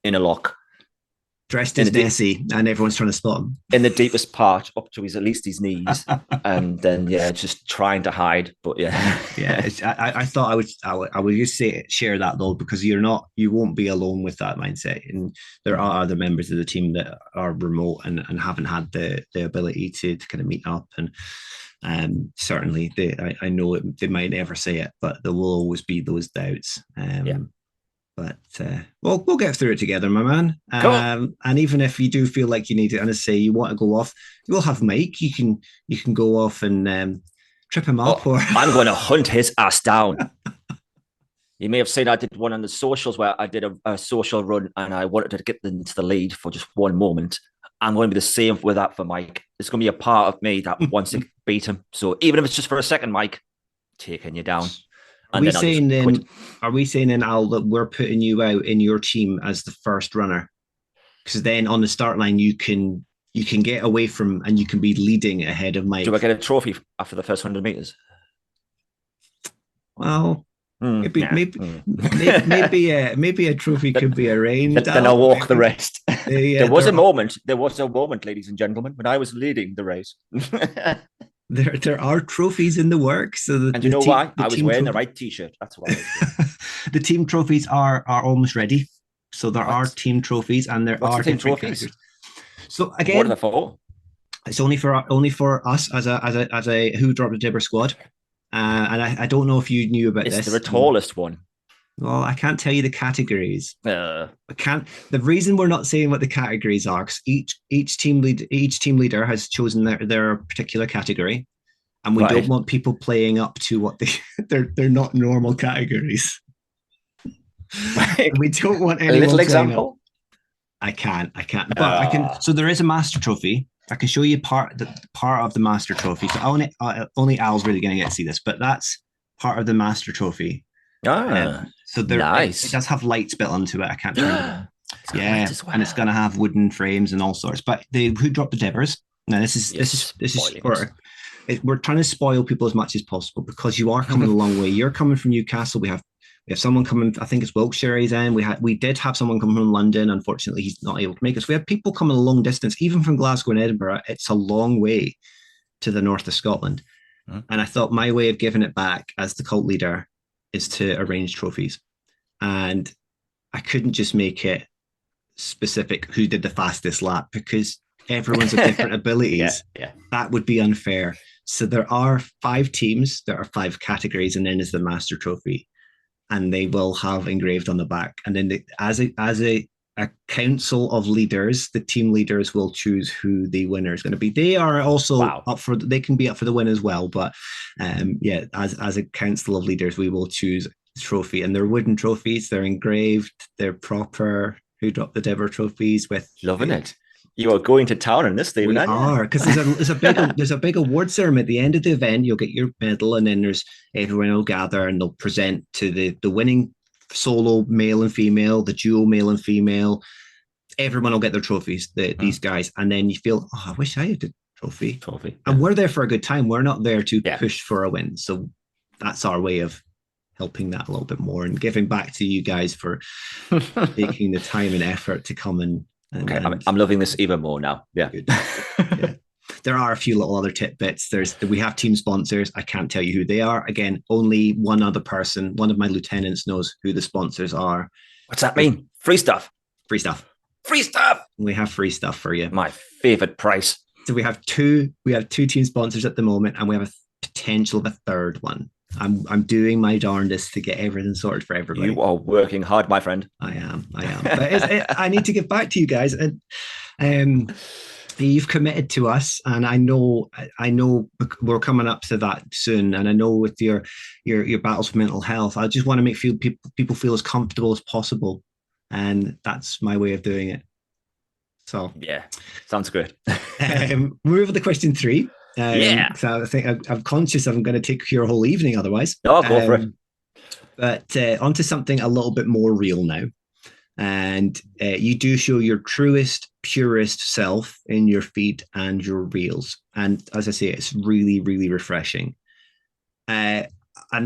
in a loch, dressed as Nessie, and everyone's trying to spot him in the deepest part, up to at least his knees, and then just trying to hide. But yeah, I thought I would just share that though, because you won't be alone with that mindset, and there are other members of the team that are remote and haven't had the ability to kind of meet up, and certainly I know they might never say it, but there will always be those doubts. But we'll get through it together, my man. Cool. And even if you do feel like you need it, and I say you want to go off, we'll have Mike. You can go off and trip him up. I'm going to hunt his ass down. You may have seen I did one on the socials where I did a social run, and I wanted to get into the lead for just one moment. I'm going to be the same with that for Mike. It's going to be a part of me that wants to beat him. So even if it's just for a second, Mike, taking you down. Are And we then I'll just saying quit. then? Are we saying then, Al, that we're putting you out in your team as the first runner? Because then on the start line you can get away from and you can be leading ahead of Mike. Do I get a trophy after the first 100 meters? Well, maybe yeah. maybe a trophy could be arranged. Then I'll walk the rest. Yeah, there was a moment, ladies and gentlemen, when I was leading the race. There are trophies in the works. So and you know why? I was wearing the right t-shirt. That's why. The team trophies are almost ready. So there are team trophies, and there are team trophies. Categories. So again, what are they for? It's only for us as a Who Dropped the Dibber squad. And I don't know if you knew about this. It's the tallest one. Well, I can't tell you the categories. I can't. The reason we're not saying what the categories are, because each team leader has chosen their particular category, and we don't want people playing up to what they're not normal categories. We don't want anyone. A little example. Up. I can't. But I can. So there is a master trophy. I can show you part of the master trophy. So only Al's really going to get to see this, but that's part of the master trophy. So there, nice. It does have lights built onto it. I can't turn it. Yeah, well. And it's going to have wooden frames and all sorts. But Who Dropped the Dibbers? Now this is we're trying to spoil people as much as possible because you are coming a long way. You're coming from Newcastle. We have someone coming. I think it's Wiltshire he's in. We did have someone come from London. Unfortunately, he's not able to make it. So we have people coming a long distance, even from Glasgow and Edinburgh. It's a long way to the north of Scotland. And I thought my way of giving it back as the cult leader is to arrange trophies. And I couldn't just make it specific who did the fastest lap because everyone's of different abilities. Yeah. That would be unfair. So there are 5 teams, there are 5 categories, and then there's the master trophy. And they will have engraved on the back. And then as a council of leaders, the team leaders will choose who the winner is going to be. They are also they can be up for the win as well. But as a council of leaders, we will choose a trophy. And they're wooden trophies, they're engraved, they're proper Who Dropped the Dibber trophies with loving it. You are going to town in this, Stephen. We are, because there's a big award ceremony at the end of the event. You'll get your medal, and then everyone will gather and they'll present to the winning solo male and female, the duo male and female. Everyone will get their trophies. These guys, and then you feel, I wish I had a trophy. And we're there for a good time. We're not there to push for a win. So that's our way of helping that a little bit more and giving back to you guys for taking the time and effort to come and. I'm loving this even more now. Yeah. There are a few little other tidbits. We have team sponsors. I can't tell you who they are. Again, only one other person, one of my lieutenants, knows who the sponsors are. What's that mean? Free stuff. Free stuff. Free stuff. We have free stuff for you. My favorite price. So we have two team sponsors at the moment, and we have a potential of a third one. I'm doing my darndest to get everything sorted for everybody. You are working hard, my friend. I am. But I need to get back to you guys. And you've committed to us, and I know we're coming up to that soon. And I know with your battles with mental health, I just want to make people feel as comfortable as possible, and that's my way of doing it. So yeah, sounds good. Move on to question 3. So I think I'm conscious I'm going to take your whole evening otherwise. No, go for it. But onto something a little bit more real now. And you do show your truest, purest self in your feed and your reels. And as I say, it's really, really refreshing. And I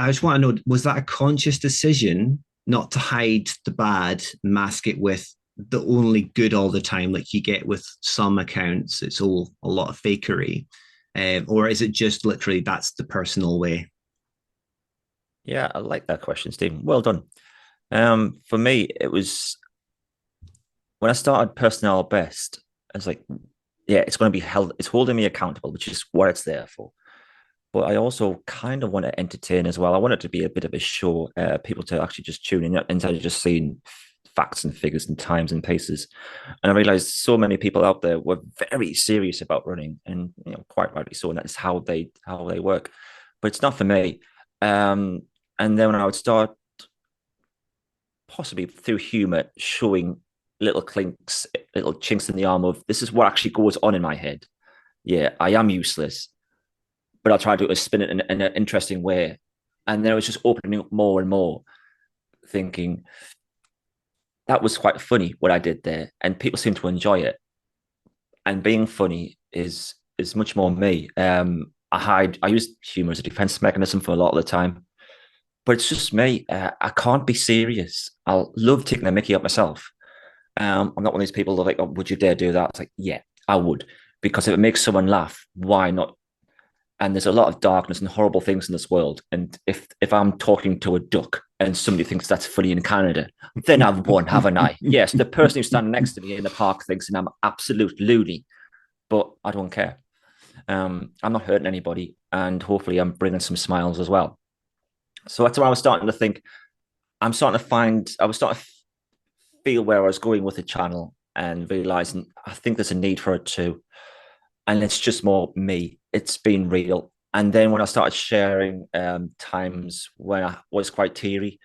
just want to know, was that a conscious decision not to hide the bad, mask it with the only good all the time, like you get with some accounts? It's all a lot of fakery, or is it just literally that's the personal way? Yeah, I like that question, Stephen. Well done. For me, it was when I started Personnel Best, I was like, yeah, it's going to be held, it's holding me accountable, which is what it's there for. But I also kind of want to entertain as well. I want it to be a bit of a show, people to actually just tune in instead of just seeing facts and figures and times and paces. And I realized so many people out there were very serious about running, and quite rightly so, and that's how they work. But it's not for me. And then when I would start, possibly through humor, showing little clinks, little chinks in the arm of this is what actually goes on in my head. Yeah, I am useless, but I'll try to spin it in an interesting way. And then I was just opening up more and more, thinking that was quite funny what I did there, and people seem to enjoy it. And being funny is much more me. I use humor as a defense mechanism for a lot of the time, but it's just me. I can't be serious. I'll love taking a mickey up myself. I'm not one of these people that are like, oh, would you dare do that? It's like, yeah, I would, because if it makes someone laugh, why not? And there's a lot of darkness and horrible things in this world. And if I'm talking to a duck and somebody thinks that's funny in Canada, then I've won, haven't I? Yes, the person who's standing next to me in the park thinks I'm absolute loony, but I don't care. I'm not hurting anybody, and hopefully I'm bringing some smiles as well. So that's where I was starting to think. I was starting to feel where I was going with the channel and realizing I think there's a need for it too. And it's just more me. It's been real. And then when I started sharing times when I was quite teary,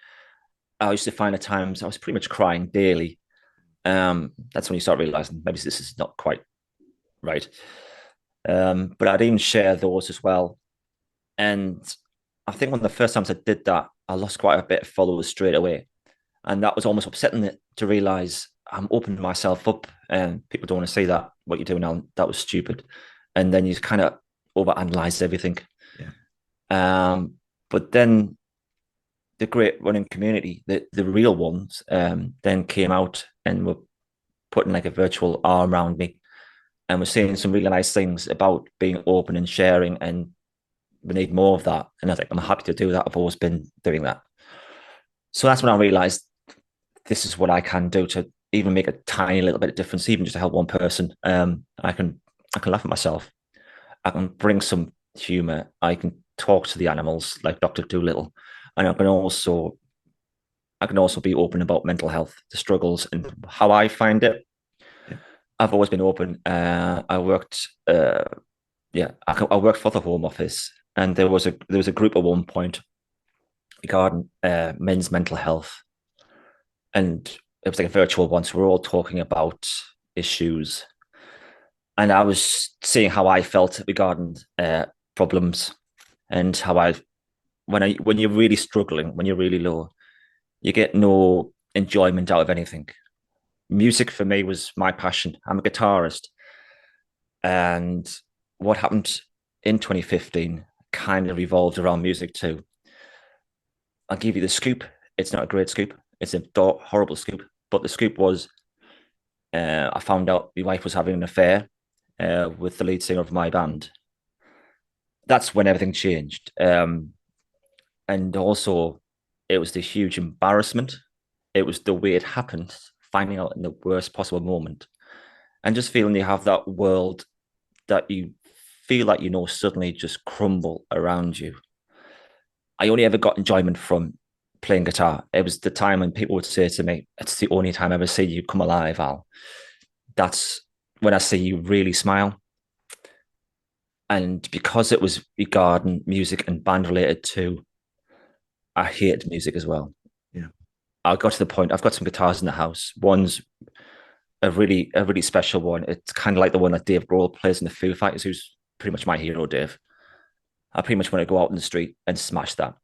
I used to find at times I was pretty much crying daily. That's when you start realizing maybe this is not quite right. But I'd even share those as well. And I think one of the first times I did that, I lost quite a bit of followers straight away. And that was almost upsetting to realize I'm opening myself up and people don't want to see that, what you're doing now, that was stupid. And then you kind of overanalyze everything. Yeah. But then the great running community, the real ones, then came out and were putting like a virtual arm around me and we're saying some really nice things about being open and sharing, and we need more of that. And I think I'm happy to do that. I've always been doing that. So that's when I realized this is what I can do to even make a tiny little bit of difference, even just to help one person. I can laugh at myself. I can bring some humor. I can talk to the animals like Dr. Dolittle, and I can also be open about mental health, the struggles, and how I find it. Yeah. I've always been open. I worked for the Home Office, and there was a group at one point regarding men's mental health, and it was like a virtual one. So we're all talking about issues, and I was seeing how I felt regarding problems, and how when you're really struggling, when you're really low, you get no enjoyment out of anything. Music for me was my passion. I'm a guitarist, and what happened in 2015 kind of revolved around music too. I'll give you the scoop. It's not a great scoop. It's a horrible scoop. But the scoop was I found out my wife was having an affair with the lead singer of my band. That's when everything changed. And also, it was the huge embarrassment. It was the way it happened, finding out in the worst possible moment. And just feeling you have that world that you feel like suddenly just crumble around you. I only ever got enjoyment from playing guitar. It was the time when people would say to me, "It's the only time I ever see you come alive, Al." That's when I see you really smile. And because it was regarding music and band related too, I hated music as well. Yeah. I got to the point, I've got some guitars in the house. One's a really special one. It's kind of like the one that Dave Grohl plays in the Foo Fighters, who's pretty much my hero, Dave. I pretty much want to go out in the street and smash that.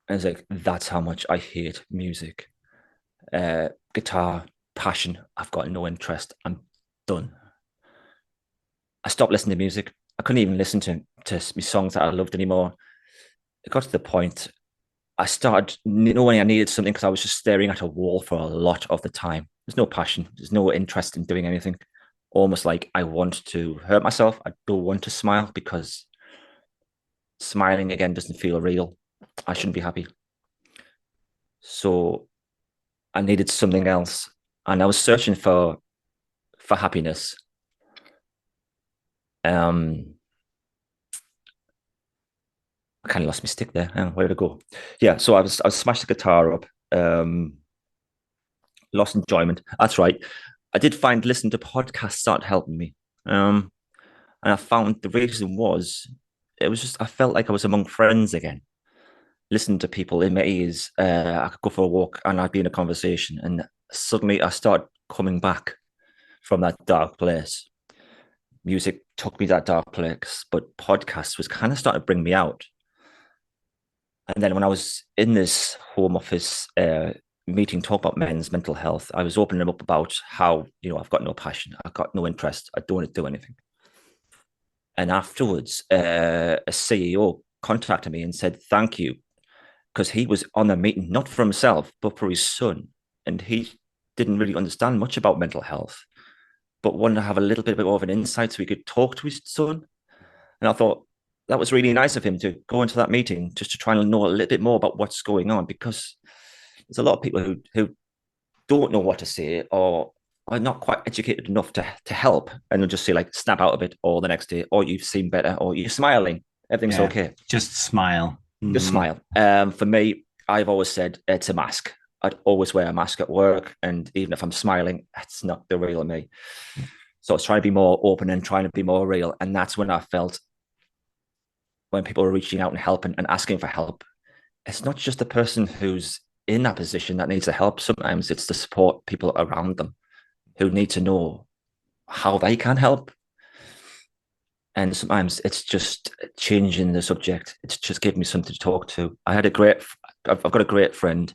And it's like, that's how much I hate music. Guitar, passion, I've got no interest. I'm done. I stopped listening to music. I couldn't even listen to songs that I loved anymore. It got to the point I started knowing I needed something because I was just staring at a wall for a lot of the time. There's no passion. There's no interest in doing anything. Almost like I want to hurt myself. I don't want to smile because smiling again doesn't feel real. I shouldn't be happy. So I needed something else. And I was searching for happiness. I kind of lost my stick there. Where to go? Yeah, so I smashed the guitar up. Lost enjoyment. That's right. I did find listening to podcasts started helping me. And I found the reason was it was just I felt like I was among friends again. Listening to people in my ears, I could go for a walk and I'd be in a conversation, and suddenly I started coming back from that dark place. music took me to that dark place, but podcasts was kind of starting to bring me out. And then when I was in this home office meeting, talk about men's mental health, I was opening up about how, I've got no passion, I've got no interest, I don't want to do anything. And afterwards, a CEO contacted me and said, thank you, because he was on a meeting, not for himself, but for his son. And he didn't really understand much about mental health, but wanted to have a little bit more of an insight so he could talk to his son. And I thought that was really nice of him to go into that meeting just to try and know a little bit more about what's going on, because there's a lot of people who don't know what to say or are not quite educated enough to help, and they'll just say like snap out of it, or the next day, or you've seen better, or you're smiling, everything's okay. Just smile. Just smile. For me, I've always said it's a mask. I'd always wear a mask at work, and even if I'm smiling, it's not the real me. So I was trying to be more open and trying to be more real, and that's when I felt when people are reaching out and helping and asking for help, it's not just the person who's in that position that needs the help. Sometimes it's the support people around them who need to know how they can help. And sometimes it's just changing the subject. It's just giving me something to talk to. I've got a great friend,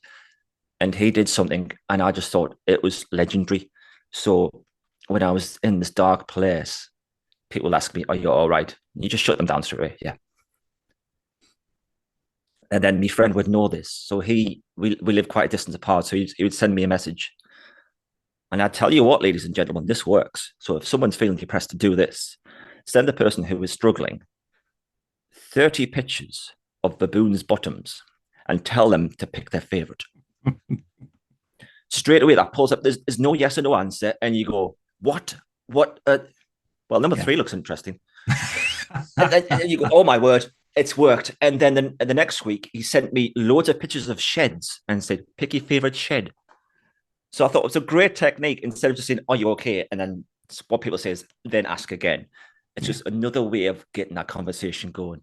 and he did something, and I just thought it was legendary. So when I was in this dark place, people would ask me, are you all right? You just shut them down straight away. Yeah. And then my friend would know this. So we live quite a distance apart. So he would send me a message. And I tell you what, ladies and gentlemen, this works. So if someone's feeling depressed, to do this, send the person who is struggling 30 pictures of baboons' bottoms and tell them to pick their favorite. Straight away, that pulls up. There's no yes or no answer. And you go, what? Well, number 3 looks interesting. and you go, oh my word, it's worked. And then the next week, he sent me loads of pictures of sheds and said, pick your favorite shed. So I thought it was a great technique. Instead of just saying, are you okay? And then what people say is, then ask again. It's just another way of getting that conversation going.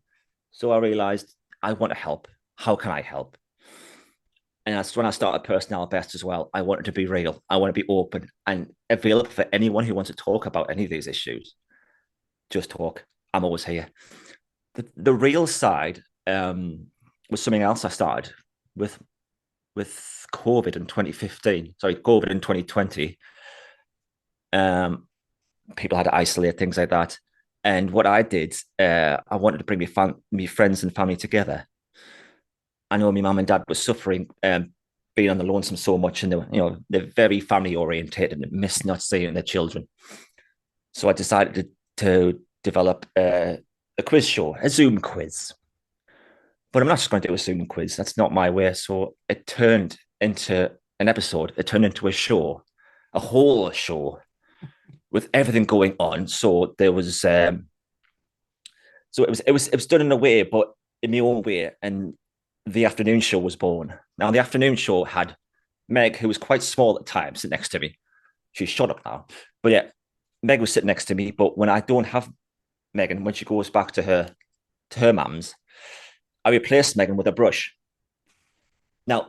So I realized I want to help. How can I help? And that's when I started Personnel Best as well. I wanted to be real. I want to be open and available for anyone who wants to talk about any of these issues. Just talk. I'm always here. The real side was something else I started with COVID in 2015. Sorry, COVID in 2020. People had to isolate, things like that. And what I did, I wanted to bring me friends and family together. I know my mum and dad were suffering, being on the lonesome so much, and they're very family orientated and miss not seeing their children. So I decided to develop a quiz show, a Zoom quiz. But I'm not just going to do a Zoom quiz. That's not my way. So it turned into an episode. It turned into a show, a whole show with everything going on. So there was, so it was done in a way, but in my own way. And the afternoon show was born. Now the afternoon show had Meg, who was quite small at the time, sit next to me. She's shut up now, but yeah, Meg was sitting next to me. But when I don't have Megan, when she goes back to her mum's, I replaced Megan with a brush. Now,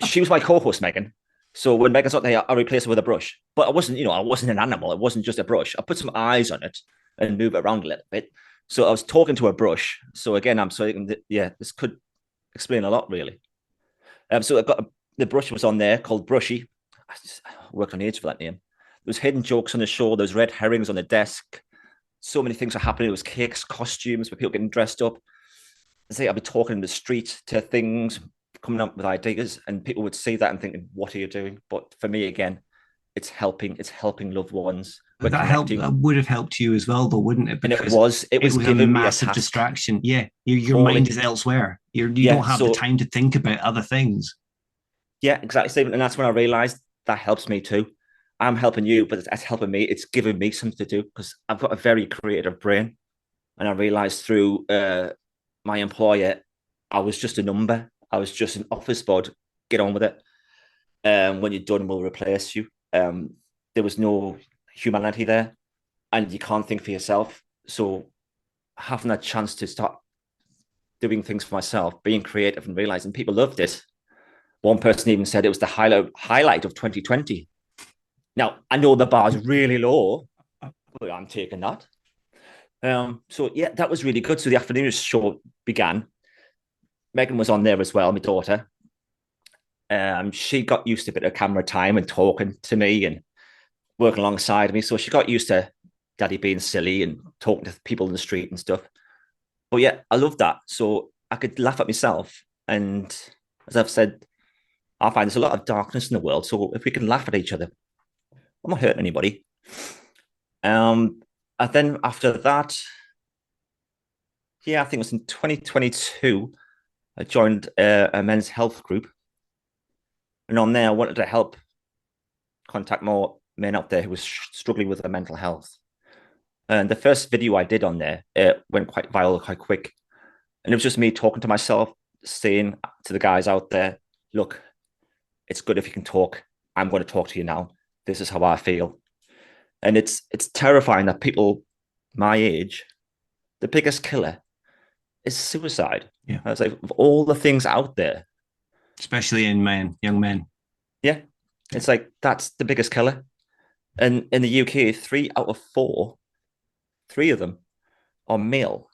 she was my co-host, Megan. So when Megan's not there, I replaced her with a brush. But I wasn't an animal. It wasn't just a brush. I put some eyes on it and move it around a little bit. So I was talking to a brush. So again, this could explain a lot, really. So I got the brush was on there called Brushy. I worked on age for that name. There was hidden jokes on the show. There was red herrings on the desk. So many things were happening. There was cakes, costumes, with people getting dressed up. I'd be talking in the street to things, coming up with ideas, and people would see that and thinking, what are you doing? But for me, again, it's helping loved ones. That would have helped you as well, though, wouldn't it? Because it was a massive distraction. Yeah, your mind is elsewhere. You don't have the time to think about other things. Yeah, exactly, Stephen. And that's when I realized that helps me too. I'm helping you, but it's helping me. It's giving me something to do because I've got a very creative brain. And I realized through my employer, I was just a number. I was just an office bod. Get on with it. When you're done, we'll replace you. There was no humanity there, and you can't think for yourself. So having that chance to start doing things for myself, being creative, and realizing people loved it. One person even said it was the highlight of 2020. Now, I know the bar is really low, Well, I'm taking that. So yeah, that was really good. So the afternoon show began. Megan was on there as well, my daughter. She got used to a bit of camera time and talking to me and working alongside me. So she got used to daddy being silly and talking to people in the street and stuff. But yeah, I love that. So I could laugh at myself. And as I've said, I find there's a lot of darkness in the world. So if we can laugh at each other, I'm not hurting anybody. And then after that, yeah, I think it was in 2022, I joined a men's health group. And on there, I wanted to help contact more men out there who were struggling with their mental health. And the first video I did on there went quite viral, quite quick. And it was just me talking to myself, saying to the guys out there, look, it's good if you can talk. I'm going to talk to you now. This is how I feel. And it's terrifying that people my age, the biggest killer is suicide. Yeah. I was like, of all the things out there, especially in men, young men. yeah, it's like that's the biggest killer. And in the UK, 3 out of 4, 3 of them are male.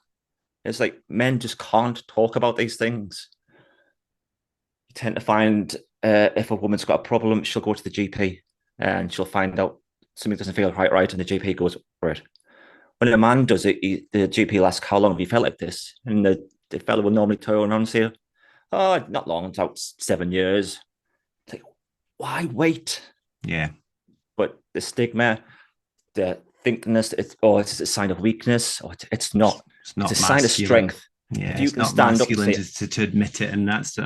It's like men just can't talk about these things. You tend to find if a woman's got a problem, she'll go to the GP and she'll find out something doesn't feel quite right, and the GP goes for it. When a man does it, the GP will ask, how long have you felt like this? And the fellow will normally turn around and say, oh, not long, it's about 7 years. It's like, why wait? Yeah. But the stigma, the thinkingness, it's a sign of weakness, or it's not. It's not it's a sign of strength. Yeah, if you it's can not stand up masculine and say, to admit it, and that's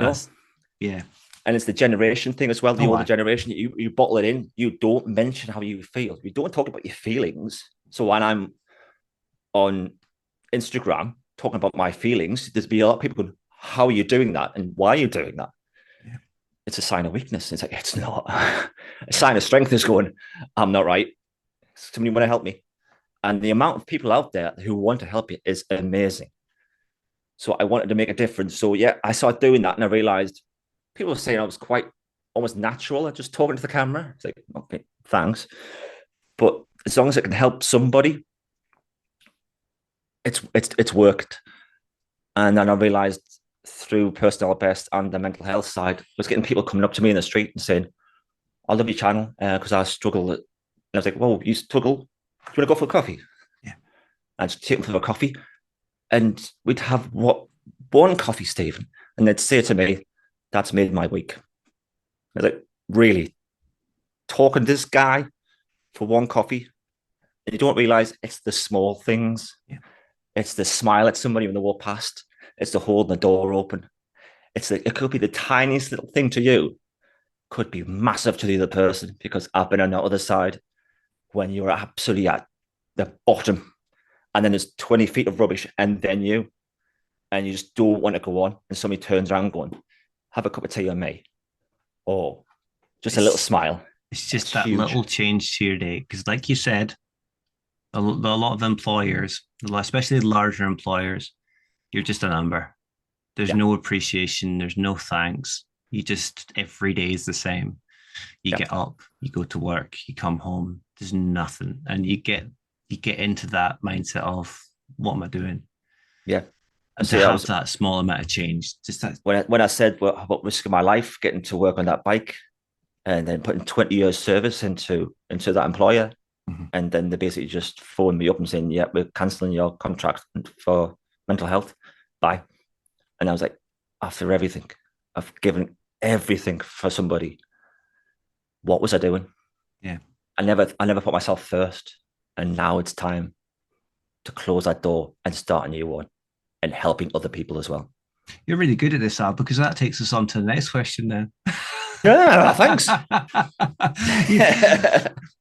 yeah. And it's the generation thing as well. The older aye. generation, you bottle it in. You don't mention how you feel. You don't talk about your feelings. So when I'm on Instagram talking about my feelings, there's be a lot of people going, how are you doing that? And why are you doing that? Yeah. It's a sign of weakness. It's like, it's not. A sign of strength is going, I'm not right. Somebody want to help me. And the amount of people out there who want to help you is amazing. So I wanted to make a difference. So yeah, I started doing that and I realized people were saying I was quite almost natural at just talking to the camera. It's like, okay, thanks. But as long as it can help somebody, it's worked. And then I realized through personal best and the mental health side, was getting people coming up to me in the street and saying, I love your channel because I struggle. And I was like, whoa, you struggle? Do you want to go for a coffee? Yeah. And just take them for a coffee. And we'd have one coffee, Stephen. And they'd say to me, that's made my week. I was like, really? Talking to this guy for one coffee? And you don't realize it's the small things. Yeah. It's the smile at somebody when they walk past. It's the holding the door open. It could be the tiniest little thing to you, could be massive to the other person, because I've been on the other side when you're absolutely at the bottom and then there's 20 feet of rubbish and then you just don't want to go on, and somebody turns around going, have a cup of tea on me, or just a little smile. It's just that huge little change to your day, because like you said, a lot of employers, especially larger employers, you're just a number. There's no appreciation, there's no thanks. You just, every day is the same. You get up, you go to work, you come home, there's nothing, and you get into that mindset of, what am I doing? Yeah. And to have that small amount of change, just that. When I said about risking my life getting to work on that bike, and then putting 20 years service into that employer, and then they basically just phoned me up and saying, yeah, we're cancelling your contract for mental health. Bye. And I was like, after everything, I've given everything for somebody. What was I doing? Yeah. I never put myself first. And now it's time to close that door and start a new one, and helping other people as well. You're really good at this, Al, because that takes us on to the next question then. Yeah, thanks.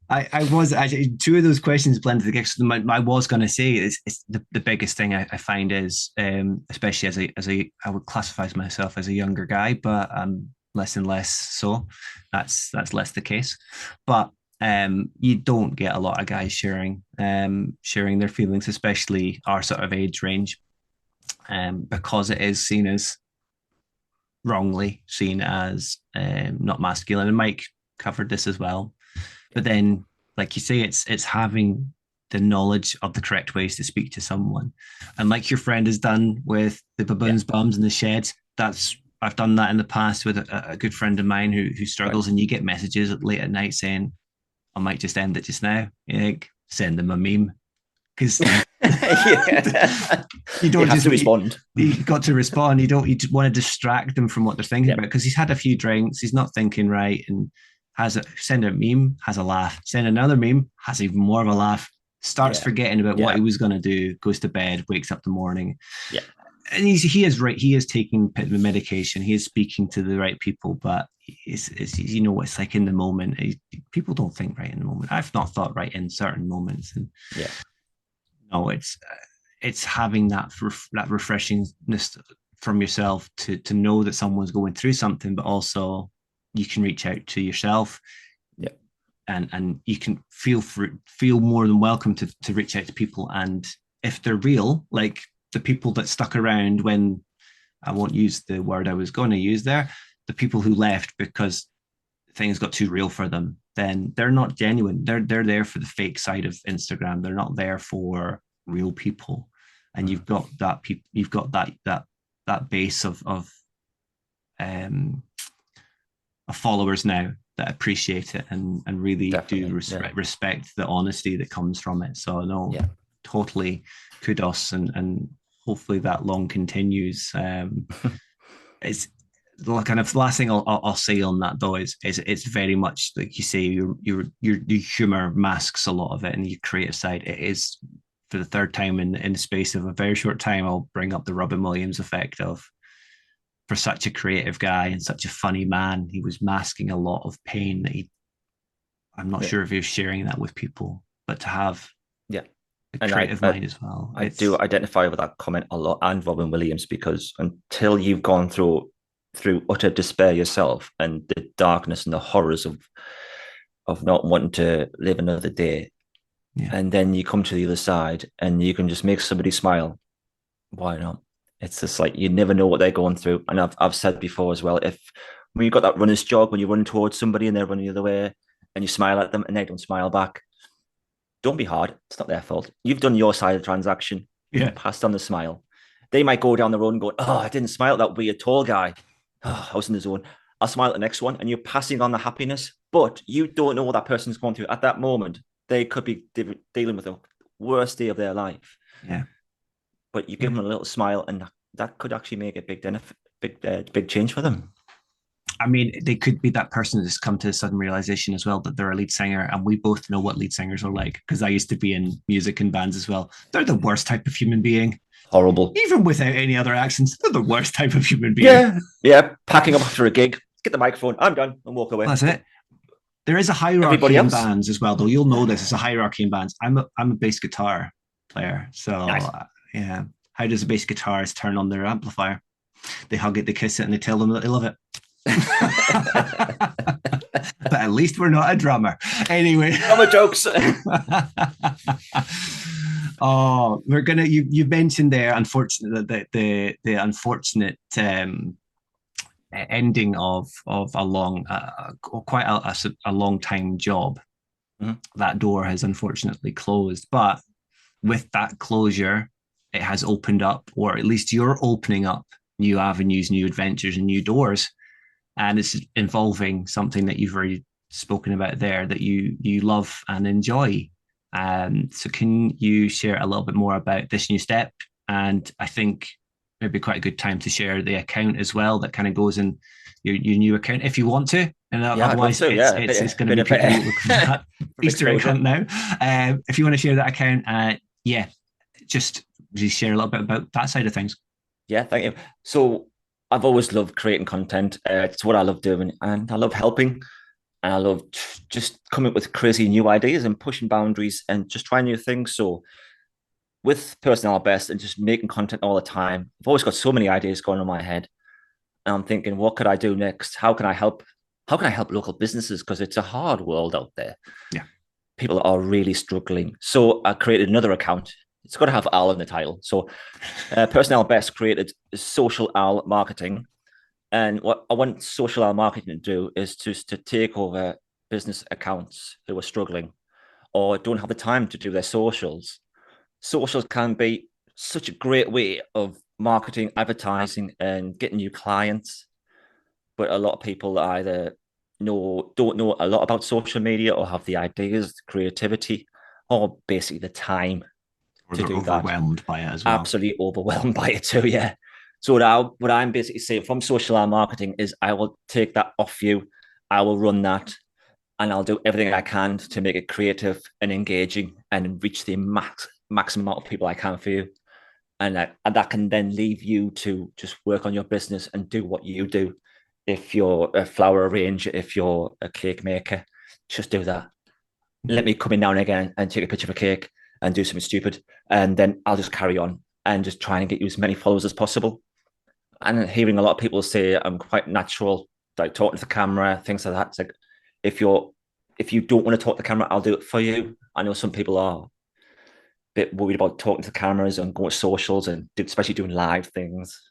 I was actually, 2 of those questions blended together. So I was going to say it's the biggest thing I find is, especially I would classify myself as a younger guy, but less and less so. That's less the case. But you don't get a lot of guys sharing their feelings, especially our sort of age range, because it is wrongly seen as not masculine. And Mike covered this as well. But then, like you say, it's having the knowledge of the correct ways to speak to someone. And like your friend has done with the baboons, bums, and the sheds, I've done that in the past with a good friend of mine who struggles, and you get messages late at night saying, I might just end it just now. You think, send them a meme. Because you don't have to respond. You got to respond. You just want to distract them from what they're thinking about, because he's had a few drinks, he's not thinking right, and send a meme, has a laugh, send another meme, has even more of a laugh, starts forgetting about what he was going to do, goes to bed, wakes up in the morning. Yeah. And he is right. He is taking the medication. He is speaking to the right people, but it's it's like in the moment. People don't think right in the moment. I've not thought right in certain moments, and no, it's having that refreshingness from yourself to know that someone's going through something, but also you can reach out to yourself, and you can feel more than welcome to reach out to people, and if they're real, like the people that stuck around when, I won't use the word I was going to use there, the people who left because things got too real for them, then they're not genuine. They're there for the fake side of Instagram. They're not there for real people. And you've got that base of followers now that appreciate it and really do respect the honesty that comes from it. So no, totally kudos, and hopefully that long continues. It's the kind of last thing I'll say on that though is it's very much like you say, your humor masks a lot of it, and your creative side. It is, for the third time in the space of a very short time, I'll bring up the Robin Williams effect of, for such a creative guy and such a funny man, he was masking a lot of pain that I'm not sure if he was sharing that with people, but to have a creative mind as well. I do identify with that comment a lot, and Robin Williams, because until you've gone through utter despair yourself and the darkness and the horrors of not wanting to live another day, and then you come to the other side and you can just make somebody smile, why not? It's just like, you never know what they're going through. And I've said before as well, when you've got that runner's jog, when you run towards somebody and they're running the other way and you smile at them and they don't smile back, don't be hard. It's not their fault. You've done your side of the transaction. You've passed on the smile. They might go down the road and go, oh, I didn't smile at that weird tall guy. Oh, I was in the zone. I'll smile at the next one. And you're passing on the happiness, but you don't know what that person's going through at that moment. They could be dealing with the worst day of their life. Yeah. But you give them a little smile, and that could actually make a big change for them. I mean, they could be that person that's come to a sudden realization as well that they're a lead singer, and we both know what lead singers are like, because I used to be in music and bands as well. They're the worst type of human being. Horrible. Even without any other accents, they're the worst type of human being. Yeah. Packing up after a gig, get the microphone, I'm done, and walk away. That's it. There is a hierarchy in bands as well, though. You'll know this. It's a hierarchy in bands. I'm a bass guitar player, so nice. How does a bass guitarist turn on their amplifier? They hug it, they kiss it, and they tell them that they love it. But at least we're not a drummer. Anyway. Drummer jokes. Oh, we're gonna. You mentioned there, unfortunately, the unfortunate ending of a long, quite a long time job. Mm-hmm. That door has unfortunately closed, but with that closure, it has opened up, or at least you're opening up new avenues, new adventures, and new doors. And it's involving something that you've already spoken about there that you love and enjoy. So can you share a little bit more about this new step? And I think maybe quite a good time to share the account as well that kind of goes in your new account if you want to. And otherwise, it's going to be people looking at Easter egg hunt now. If you want to share that account, just share a little bit about that side of things. Yeah, thank you. So I've always loved creating content. It's what I love doing, and I love helping. And I love just coming up with crazy new ideas and pushing boundaries and just trying new things. So with Personnel Best and just making content all the time, I've always got so many ideas going on in my head. And I'm thinking, what could I do next? How can I help? How can I help local businesses? Because it's a hard world out there. Yeah. People are really struggling. So I created another account. It's got to have Al in the title. So Personnel Best created Social Al Marketing. And what I want Social Al Marketing to do is just to take over business accounts who are struggling, or don't have the time to do their socials, socials can be such a great way of marketing, advertising, and getting new clients. But a lot of people either don't know a lot about social media or have the ideas, the creativity, or basically the time Or to they're do that. overwhelmed by it as well. Absolutely overwhelmed by it too, yeah. So what I'm basically saying from social marketing is I will take that off you, I will run that, and I'll do everything I can to make it creative and engaging and reach the maximum amount of people I can for you. And that can then leave you to just work on your business and do what you do. If you're a flower arranger, if you're a cake maker, just do that. Let me come in now and again and take a picture of a cake and do something stupid. And then I'll just carry on and just try and get you as many followers as possible. And hearing a lot of people say I'm quite natural, like talking to the camera, things like that. It's like if you don't want to talk to the camera, I'll do it for you. I know some people are a bit worried about talking to the cameras and going to socials and especially doing live things.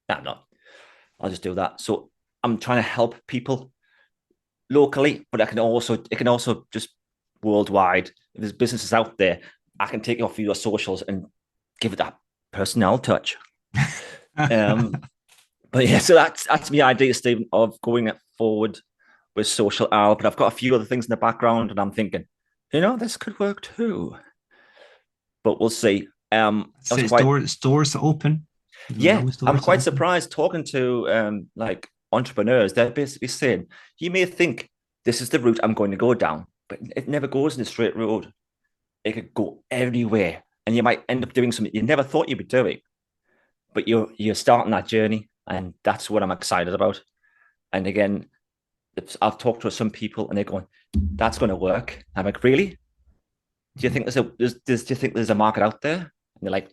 No, I'm not. I'll just do that. So I'm trying to help people locally, but it can also just worldwide. If there's businesses out there, I can take it off your socials and give it that personnel touch. But yeah, so that's my idea, Stephen, of going forward with social Al. But I've got a few other things in the background, and I'm thinking, this could work too. But we'll see. So stores open. Yeah, I'm quite surprised talking to like entrepreneurs. They're basically saying, you may think this is the route I'm going to go down, but it never goes in a straight road. It could go everywhere, and you might end up doing something you never thought you'd be doing. But you're starting that journey, and that's what I'm excited about. And again, I've talked to some people, and they're going, "That's going to work." I'm like, "Really? Do you think do you think there's a market out there?" And they're like,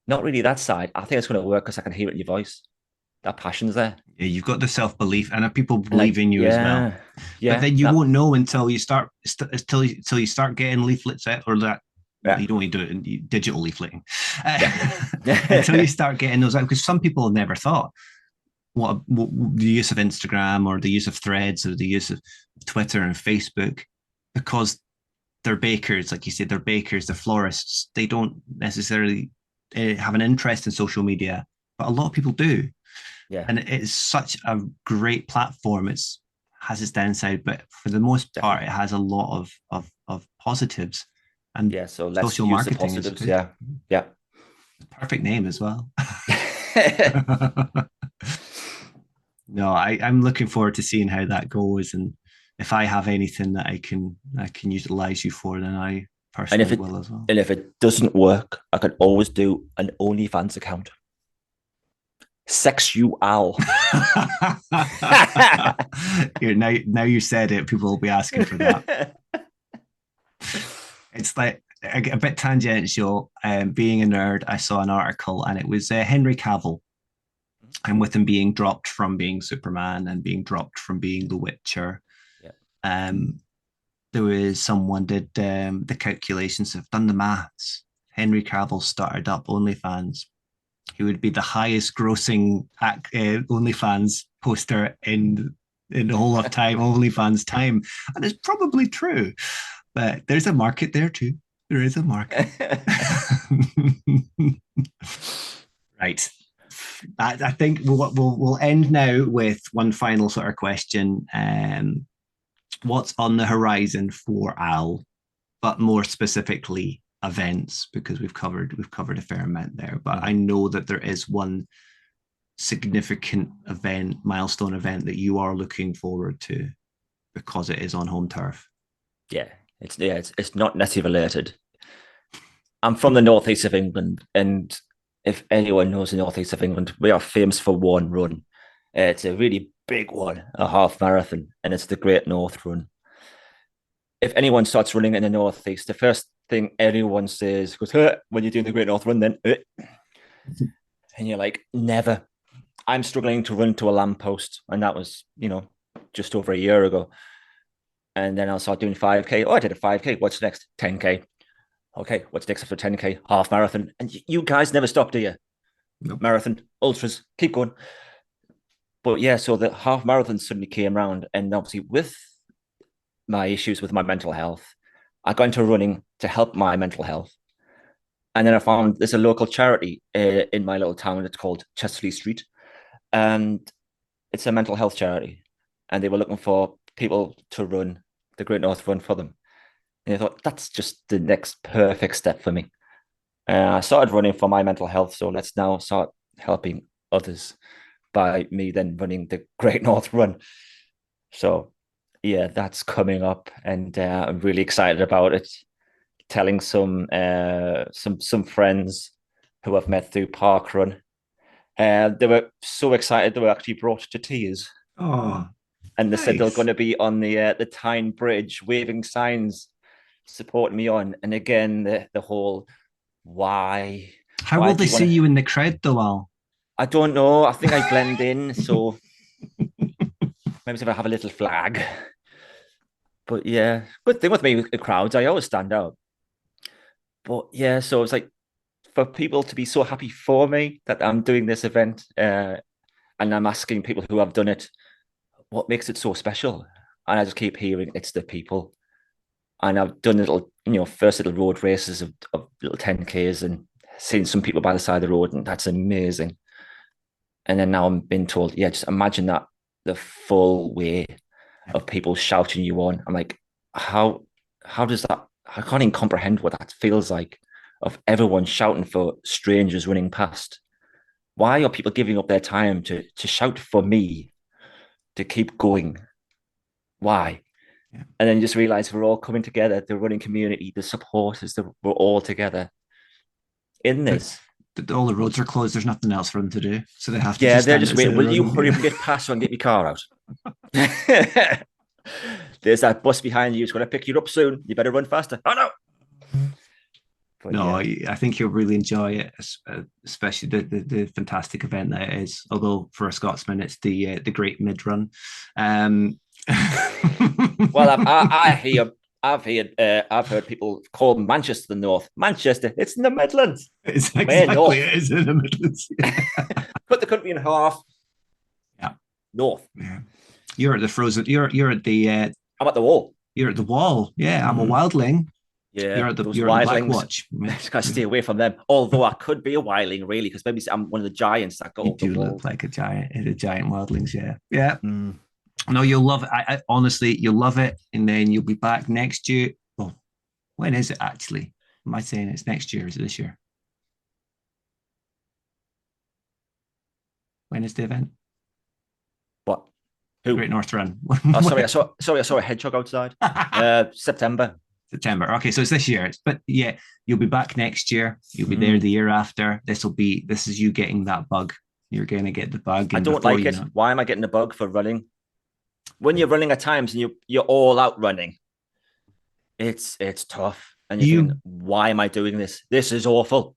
"Not really that side. I think it's going to work because I can hear it in your voice. That passion's there." Yeah, you've got the self-belief, and people believe in you as well. Yeah, but then you won't know until you start until you start getting leaflets out, or that. Well, you don't want to do it in digital leafleting until you start getting those out, because some people have never thought what the use of Instagram or the use of Threads or the use of Twitter and Facebook, because they're bakers, like you said, they're bakers, they're florists. They don't necessarily have an interest in social media, but a lot of people do. Yeah, and it's such a great platform. It's has its downside, but for the most part, it has a lot of positives. And yeah, so let's social use marketing the positives. Yeah. Perfect name as well. No, I'm looking forward to seeing how that goes, and if I have anything that I can utilize you for, then I personally will as well. And if it doesn't work, I could always do an OnlyFans account. Sexual. now you said it, people will be asking for that. It's like a bit tangential. Being a nerd, I saw an article, and it was Henry Cavill, and with him being dropped from being Superman and being dropped from being The Witcher. Yeah. There was someone did the calculations, have done the maths. Henry Cavill started up OnlyFans. He would be the highest grossing OnlyFans poster in the whole of time, OnlyFans time. And it's probably true. But there's a market there too. There is a market. Right. I think we'll end now with one final sort of question. What's on the horizon for Al, but more specifically events, because we've covered a fair amount there. But I know that there is one significant milestone event that you are looking forward to, because it is on home turf. Yeah. It's not necessarily related. I'm from the northeast of England, and if anyone knows the northeast of England, we are famous for one run. It's a really big one, a half marathon, and it's the Great North Run. If anyone starts running in the northeast, the first thing everyone says goes, "When you're doing the Great North Run, then," and you're like, never. I'm struggling to run to a lamppost, and that was, just over a year ago. And then I'll start doing 5K. Oh, I did a 5K. What's next? 10K. Okay, what's next after 10K? Half marathon. And you guys never stop, do you? Nope. Marathon, ultras, keep going. But yeah, so the half marathon suddenly came around. And obviously with my issues with my mental health, I got into running to help my mental health. And then I found there's a local charity in my little town. It's called Chesterley Street. And it's a mental health charity. And they were looking for people to run the Great North Run for them. And I thought, that's just the next perfect step for me. I started running for my mental health. So let's now start helping others by me then running the Great North Run. So yeah, that's coming up, and I'm really excited about it. Telling some friends who I've met through parkrun, they were so excited they were actually brought to tears. Oh, and they said they're nice. going to be on the Tyne Bridge, waving signs, supporting me on. And again, the whole why. How Why will do they you want see to? you in the crowd, though, Al? I don't know. I think I blend in, so maybe if I have a little flag. But yeah, good thing with me with the crowds, I always stand out. But yeah, so it's like for people to be so happy for me that I'm doing this event, and I'm asking people who have done it, what makes it so special? And I just keep hearing it's the people. And I've done little, first little road races of little 10Ks and seen some people by the side of the road, and that's amazing. And then now I'm being told, yeah, just imagine that the full way of people shouting you on. I'm like, how does that? I can't even comprehend what that feels like of everyone shouting for strangers running past. Why are people giving up their time to shout for me to keep going? Why? Yeah. And then you just realize we're all coming together, the running community, the supporters, we're all together in this. All the roads are closed. There's nothing else for them to do. So they have to Yeah, just they're stand just at the side waiting. of the Will you road. hurry up and get past and get your car out? There's that bus behind you. It's going to pick you up soon. You better run faster. Oh, no. But No, yeah. I think you'll really enjoy it, especially the fantastic event that it is. Although for a Scotsman, it's the Great Mid Run. Well, I've heard people call Manchester the North. Manchester, it's in the Midlands. It's Where north? exactly it is in the Midlands. Cut the country in half. Yeah, North. yeah. You're at the frozen. You're at the. I'm at the wall. You're at the wall. Yeah, I'm a wildling. Yeah, You're at the those Black wildlings. Watch. Just gotta stay away from them. Although I could be a wildling, really, because maybe I'm one of the giants that go You over the do wall. look like a giant wildlings. Yeah, yeah. No, you'll love it. I honestly, you'll love it, and then you'll be back next year. Well, when is it actually? Am I saying it's next year? Is it this year? When is the event? What? Who? Great North Run. Oh, sorry, I saw a hedgehog outside. September. September. Okay, so it's this year. But yeah, you'll be back next year. You'll be there the year after. This is you getting that bug. You're gonna get the bug. I don't like it. Why am I getting the bug for running? When you're running at times and you're all out running, it's tough. And you're thinking, why am I doing this? This is awful.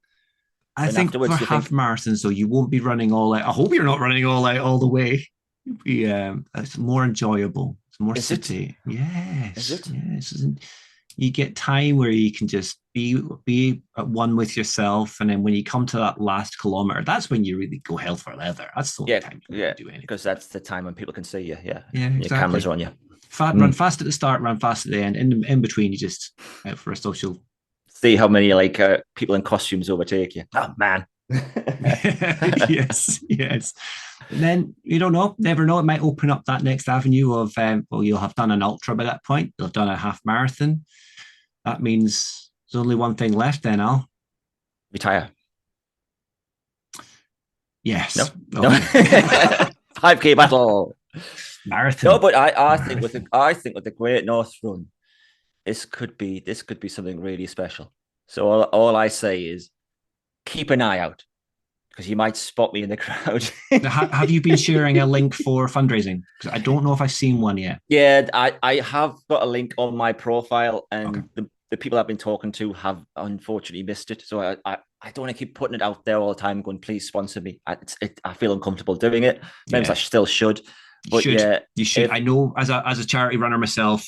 I think for half marathons, though, you won't be running all out. I hope you're not running all out all the way. You'll be, it's more enjoyable. It's more city. Yes. Is it? Yes. You get time where you can just be at one with yourself, and then when you come to that last kilometer, that's when you really go hell for leather. That's the time you do anything, because that's the time when people can see you. Yeah, exactly. Your cameras are on you. Run fast at the start, run fast at the end. In between, you just out for a social. See how many people in costumes overtake you. Oh man. yes. And then you don't know, never know. It might open up that next avenue of you'll have done an ultra by that point. You'll have done a half marathon. That means there's only one thing left. Then Al retire. Yes. No. 5K battle. Marathon. No, but I think with the Great North Run, this could be something really special. So all I say is keep an eye out, because you might spot me in the crowd. Have you been sharing a link for fundraising? Because I don't know if I've seen one yet. Yeah, I have got a link on my profile, and the people I've been talking to have unfortunately missed it. So I don't want to keep putting it out there all the time, going, please sponsor me. I feel uncomfortable doing it. Maybe I still should. But you should. I know as a charity runner myself,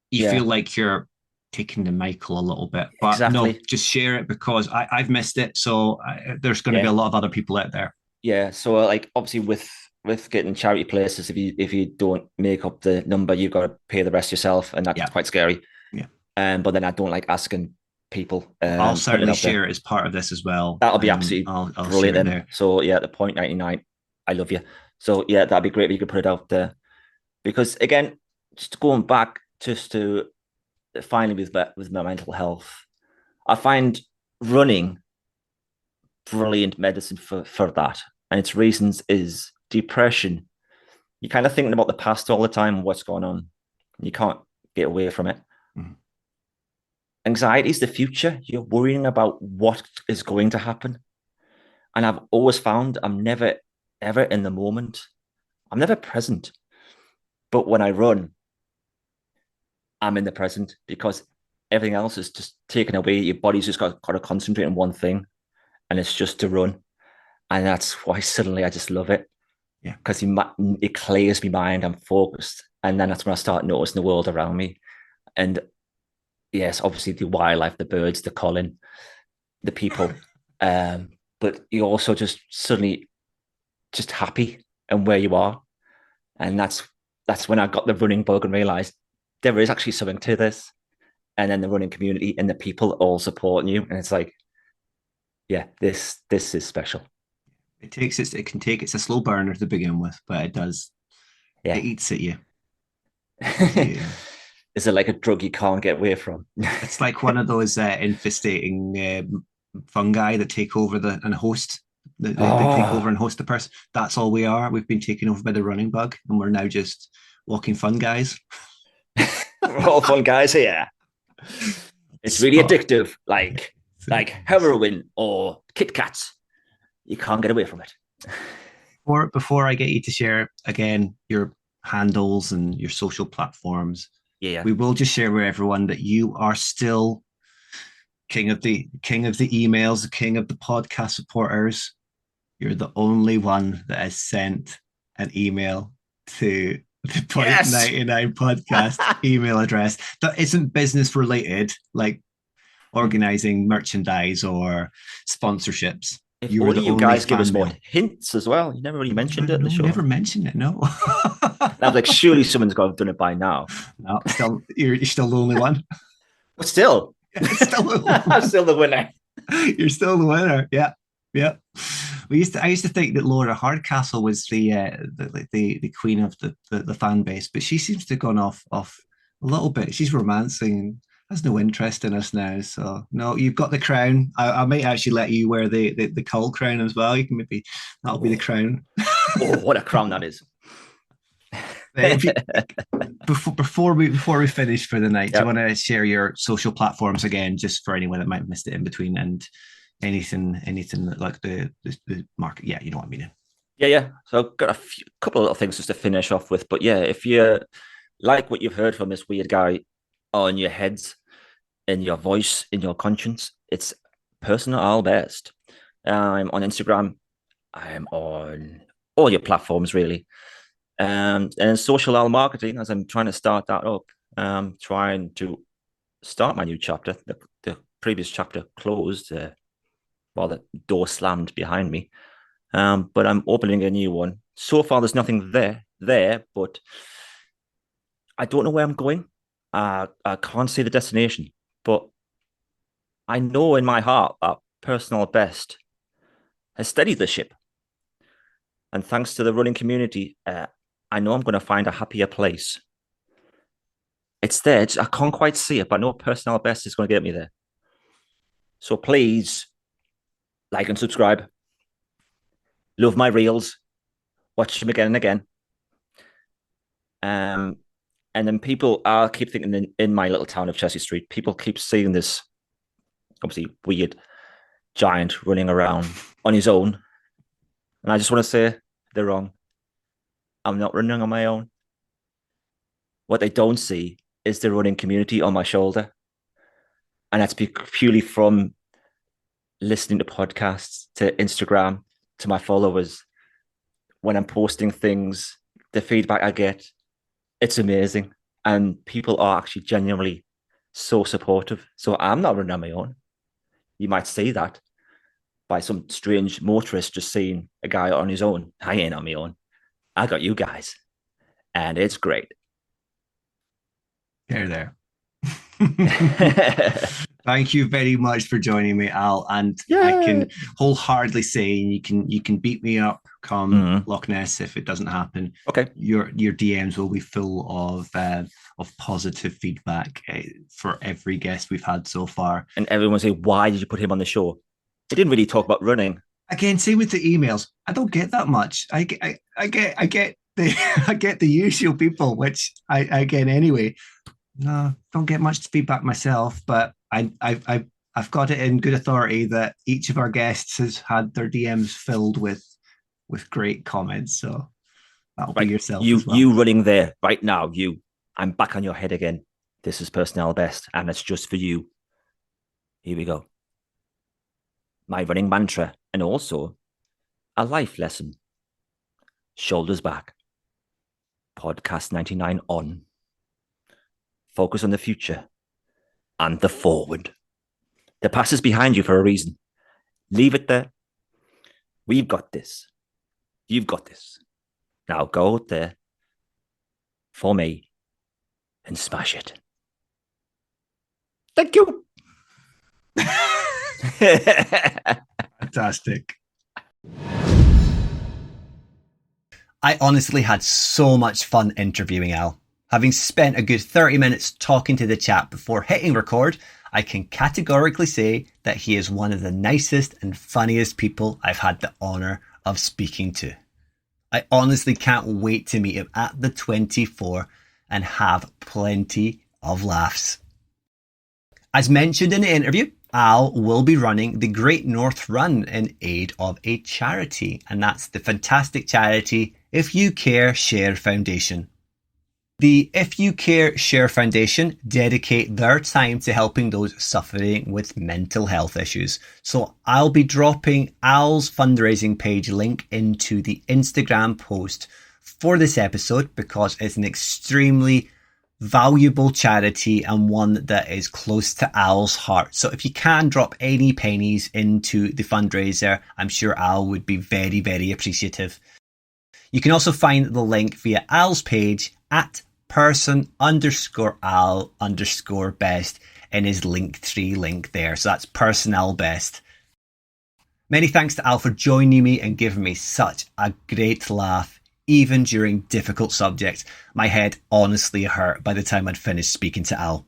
you feel like you're taking the Michael a little bit, but no, just share it, because I've missed it. So there's going to be a lot of other people out there. Yeah. So like obviously with getting charity places, if you don't make up the number, you've got to pay the rest yourself, and that's quite scary. Yeah. But then I don't like asking people. I'll putting it certainly out there. share it as part of this as well. That'll be absolutely I'll share brilliant it then. there. So yeah, the point 99, I love you. So yeah, that'd be great if you could put it out there. Because again, just going back just to finally with my mental health, I find running brilliant medicine for that. And its reasons is depression. You're kind of thinking about the past all the time, what's going on. You can't get away from it. Mhm. Anxiety is the future. You're worrying about what is going to happen. And I've always found I'm never, ever in the moment. I'm never present. But when I run, I'm in the present because everything else is just taken away. Your body's just got to concentrate on one thing, and it's just to run. And that's why suddenly I just love it. Yeah. Because it clears my mind. I'm focused. And then that's when I start noticing the world around me. And yes, obviously the wildlife, the birds, the calling, the people. But you're also just suddenly just happy and where you are. And that's when I got the running bug and realized there is actually something to this. And then the running community and the people all supporting you. And it's like, yeah, this is special. It's a slow burner to begin with, but it does. Yeah. It eats at you. Yeah. Is it like a drug you can't get away from? It's like one of those infestating fungi that take over and host. They take over and host the person. That's all we are. We've been taken over by the running bug, and we're now just walking fun guys. We're all fun guys here. It's really addictive, like heroin or Kit Kats. You can't get away from it. Before I get you to share again your handles and your social platforms, Yeah. we will just share with everyone that you are still king of the emails, the king of the podcast supporters. You're the only one that has sent an email to the Point 99 podcast email address that isn't business related, like organizing merchandise or sponsorships. If You were only the you only guys give us more mail. hints as well. You never really mentioned it in the show. Never mentioned it, no. I was like, surely someone's got to have done it by now. No, you're still the only one. But still, I'm still the winner. You're still the winner. Yeah, yeah. I used to think that Laura Hardcastle was the queen of the fan base, but she seems to have gone off a little bit. She's romancing, has no interest in us now. So no, you've got the crown. I might actually let you wear the Cull crown as well. You can maybe that'll be the crown. Oh, what a crown that is! Before we finish for the night, do you want to share your social platforms again, just for anyone that might have missed it in between, and anything like the market? Yeah, you know what I mean. Yeah. So I've got couple of little things just to finish off with. But yeah, if you like what you've heard from this weird guy on your heads, in your voice, in your conscience, it's personal Al best. I'm on Instagram. I'm on all your platforms really. And social Al marketing, as I'm trying to start that up, trying to start my new chapter. The previous chapter closed, while the door slammed behind me. But I'm opening a new one. So far, there's nothing there, but I don't know where I'm going. I can't see the destination, but I know in my heart that personal best has steadied the ship. And thanks to the running community, I know I'm going to find a happier place. It's there. I can't quite see it, but I know personal best is going to get me there. So please like and subscribe. Love my reels. Watch them again and again. And then people, I keep thinking in my little town of Chelsea Street, people keep seeing this obviously weird giant running around on his own. And I just want to say they're wrong. I'm not running on my own. What they don't see is the running community on my shoulder. And that's purely from listening to podcasts, to Instagram, to my followers. When I'm posting things, the feedback I get, it's amazing. And people are actually genuinely so supportive. So I'm not running on my own. You might see that by some strange motorist just seeing a guy on his own. I ain't on my own. I got you guys. And it's great. There. Thank you very much for joining me, Al. And Yeah. I can wholeheartedly say you can beat me up come Loch Ness if it doesn't happen. Okay. Your DMs will be full of positive feedback for every guest we've had so far. And everyone will say, why did you put him on the show? He didn't really talk about running. Again, same with the emails. I don't get that much. I get the I get the usual people, which I again anyway. No, don't get much feedback myself, but I've got it in good authority that each of our guests has had their DMs filled with great comments. So that'll be yourself. You as well. You running there right now. I'm back on your head again. This is Personnel Best, and it's just for you. Here we go. My running mantra, and also a life lesson. Shoulders back. Podcast 99 on. Focus on the future and the forward. The past is behind you for a reason. Leave it there. We've got this. You've got this. Now go out there for me and smash it. Thank you. Fantastic. I honestly had so much fun interviewing Al. Having spent a good 30 minutes talking to the chap before hitting record, I can categorically say that he is one of the nicest and funniest people I've had the honour of speaking to. I honestly can't wait to meet him at the 24 and have plenty of laughs. As mentioned in the interview, Al will be running the Great North Run in aid of a charity, and that's the fantastic charity If You Care Share Foundation. The If You Care Share Foundation dedicate their time to helping those suffering with mental health issues. So I'll be dropping Al's fundraising page link into the Instagram post for this episode because it's an extremely valuable charity and one that is close to Al's heart. So if you can drop any pennies into the fundraiser, I'm sure Al would be very, very appreciative. You can also find the link via Al's page at person_Al_best in his Linktree link there. So that's Personnel Best. Many thanks to Al for joining me and giving me such a great laugh, even during difficult subjects. My head honestly hurt by the time I'd finished speaking to Al.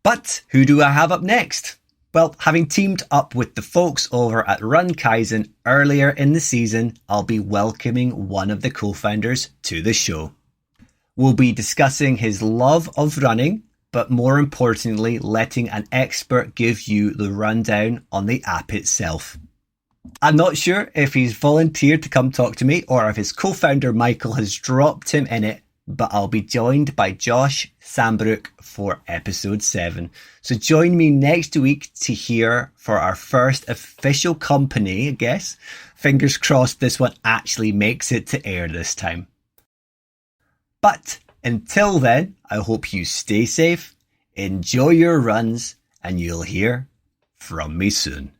But who do I have up next? Well, having teamed up with the folks over at Run Kaizen earlier in the season, I'll be welcoming one of the co-founders to the show. We'll be discussing his love of running, but more importantly, letting an expert give you the rundown on the app itself. I'm not sure if he's volunteered to come talk to me or if his co-founder Michael has dropped him in it, but I'll be joined by Josh Sambrook for episode 7. So join me next week to hear for our first official company, I guess. Fingers crossed this one actually makes it to air this time. But until then, I hope you stay safe, enjoy your runs, and you'll hear from me soon.